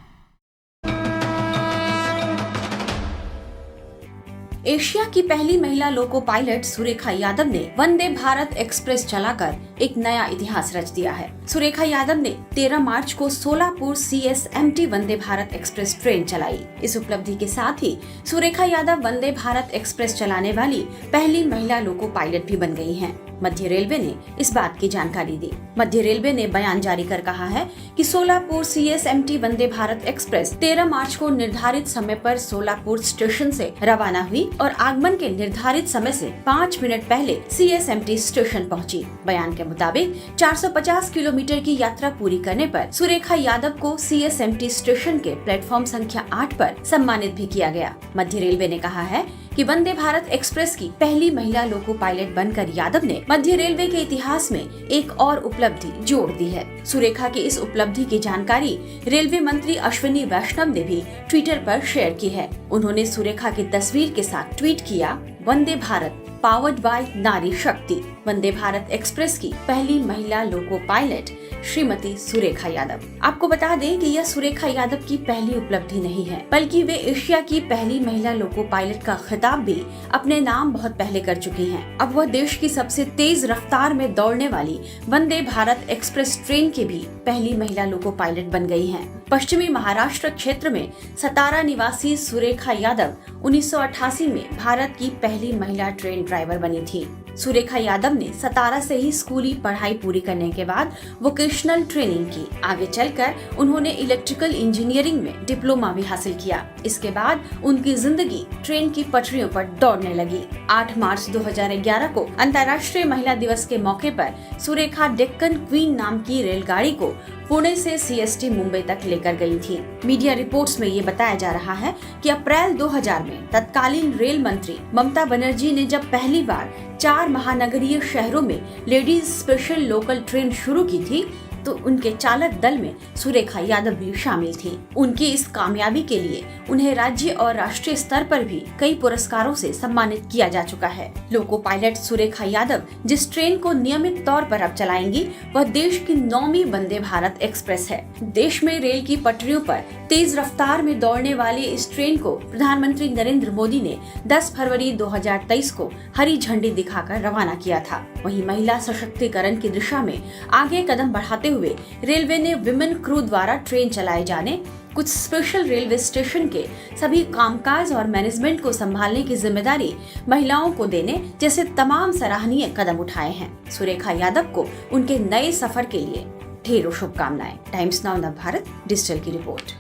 एशिया की पहली महिला लोको पायलट सुरेखा यादव ने वंदे भारत एक्सप्रेस चलाकर एक नया इतिहास रच दिया है। सुरेखा यादव ने 13 मार्च को Solapur CSMT Vande Bharat express train चलाई। इस उपलब्धि के साथ ही सुरेखा यादव वंदे भारत एक्सप्रेस चलाने वाली पहली महिला लोको पायलट भी बन गई हैं। मध्य रेलवे ने इस बात की जानकारी दी। मध्य रेलवे ने बयान जारी कर कहा है कि सोलापुर CSMT वंदे भारत एक्सप्रेस 13 मार्च को निर्धारित समय पर सोलापुर स्टेशन से रवाना हुई और आगमन के निर्धारित समय से 5 मिनट पहले CSMT स्टेशन पहुंची। बयान के मुताबिक 450 किलोमीटर की यात्रा पूरी करने पर सुरेखा यादव को CSMT स्टेशन के प्लेटफॉर्म संख्या 8 पर सम्मानित भी किया गया। मध्य रेलवे ने कहा है कि वंदे भारत एक्सप्रेस की पहली महिला लोको पायलट बनकर यादव ने मध्य रेलवे के इतिहास में एक और उपलब्धि जोड़ दी है। सुरेखा की इस उपलब्धि की जानकारी रेलवे मंत्री अश्विनी वैष्णव ने भी ट्विटर पर शेयर की है। उन्होंने सुरेखा की तस्वीर के साथ ट्वीट किया, वंदे भारत पावर्ड बाय नारी शक्ति। वंदे भारत एक्सप्रेस की पहली महिला लोको पायलट श्रीमती सुरेखा यादव। आपको बता दें कि यह सुरेखा यादव की पहली उपलब्धि नहीं है, बल्कि वे एशिया की पहली महिला लोको पायलट का खिताब भी अपने नाम बहुत पहले कर चुकी हैं। अब वह देश की सबसे तेज रफ्तार में दौड़ने वाली वंदे भारत एक्सप्रेस ट्रेन की भी पहली महिला लोको पायलट बन गई हैं। पश्चिमी महाराष्ट्र क्षेत्र में सतारा निवासी सुरेखा यादव 1988 में भारत की पहली महिला ट्रेन ड्राइवर बनी थी। सुरेखा यादव ने सतारा से ही स्कूली पढ़ाई पूरी करने के बाद वोकेशनल ट्रेनिंग की। आगे चलकर उन्होंने इलेक्ट्रिकल इंजीनियरिंग में डिप्लोमा भी हासिल किया। इसके बाद उनकी जिंदगी ट्रेन की पटरियों पर दौड़ने लगी। 8 मार्च 2011 को अंतर्राष्ट्रीय महिला दिवस के मौके पर सुरेखा डेक्कन क्वीन नाम की रेलगाड़ी को पुणे से CST मुंबई तक लेकर गई थी। मीडिया रिपोर्ट्स में ये बताया जा रहा है कि अप्रैल 2000 में तत्कालीन रेल मंत्री ममता बनर्जी ने जब पहली बार 4 महानगरीय शहरों में लेडीज स्पेशल लोकल ट्रेन शुरू की थी, तो उनके चालक दल में सुरेखा यादव भी शामिल थी। उनकी इस कामयाबी के लिए उन्हें राज्य और राष्ट्रीय स्तर पर भी कई पुरस्कारों से सम्मानित किया जा चुका है। लोको पायलट सुरेखा यादव जिस ट्रेन को नियमित तौर पर अब चलाएंगी, वह देश की 9वीं वंदे भारत एक्सप्रेस है। देश में रेल की पटरियों पर तेज रफ्तार में दौड़ने वाली इस ट्रेन को प्रधानमंत्री नरेंद्र मोदी ने 10 फरवरी 2023 को हरी झंडी दिखाकर रवाना किया था। वहीं महिला सशक्तिकरण की दिशा में आगे कदम बढ़ाते हुए रेलवे ने विमेन क्रू द्वारा ट्रेन चलाए जाने, कुछ स्पेशल रेलवे स्टेशन के सभी कामकाज और मैनेजमेंट को संभालने की जिम्मेदारी महिलाओं को देने जैसे तमाम सराहनीय कदम उठाए हैं। सुरेखा यादव को उनके नए सफर के लिए ढेरों शुभकामनाएं। टाइम्स नाउ नवभारत डिजिटल की रिपोर्ट।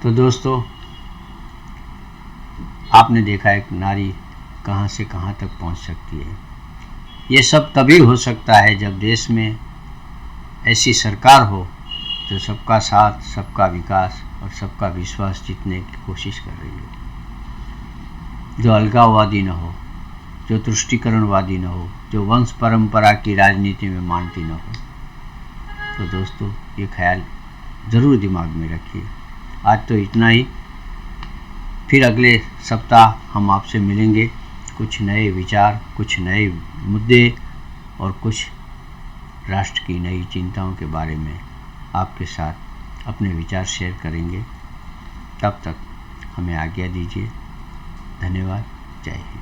तो दोस्तों, आपने देखा एक नारी कहां से कहां तक पहुंच सकती है। ये सब तभी हो सकता है जब देश में ऐसी सरकार हो जो सबका साथ, सबका विकास और सबका विश्वास जीतने की कोशिश कर रही हो, जो अलगाववादी न हो, जो तुष्टीकरणवादी न हो, जो वंश परंपरा की राजनीति में मानती न हो। तो दोस्तों, ये ख्याल ज़रूर दिमाग में रखिए। आज तो इतना ही, फिर अगले सप्ताह हम आपसे मिलेंगे कुछ नए विचार, कुछ नए मुद्दे और कुछ राष्ट्र की नई चिंताओं के बारे में आपके साथ अपने विचार शेयर करेंगे। तब तक हमें आज्ञा दीजिए। धन्यवाद। जय हिंद।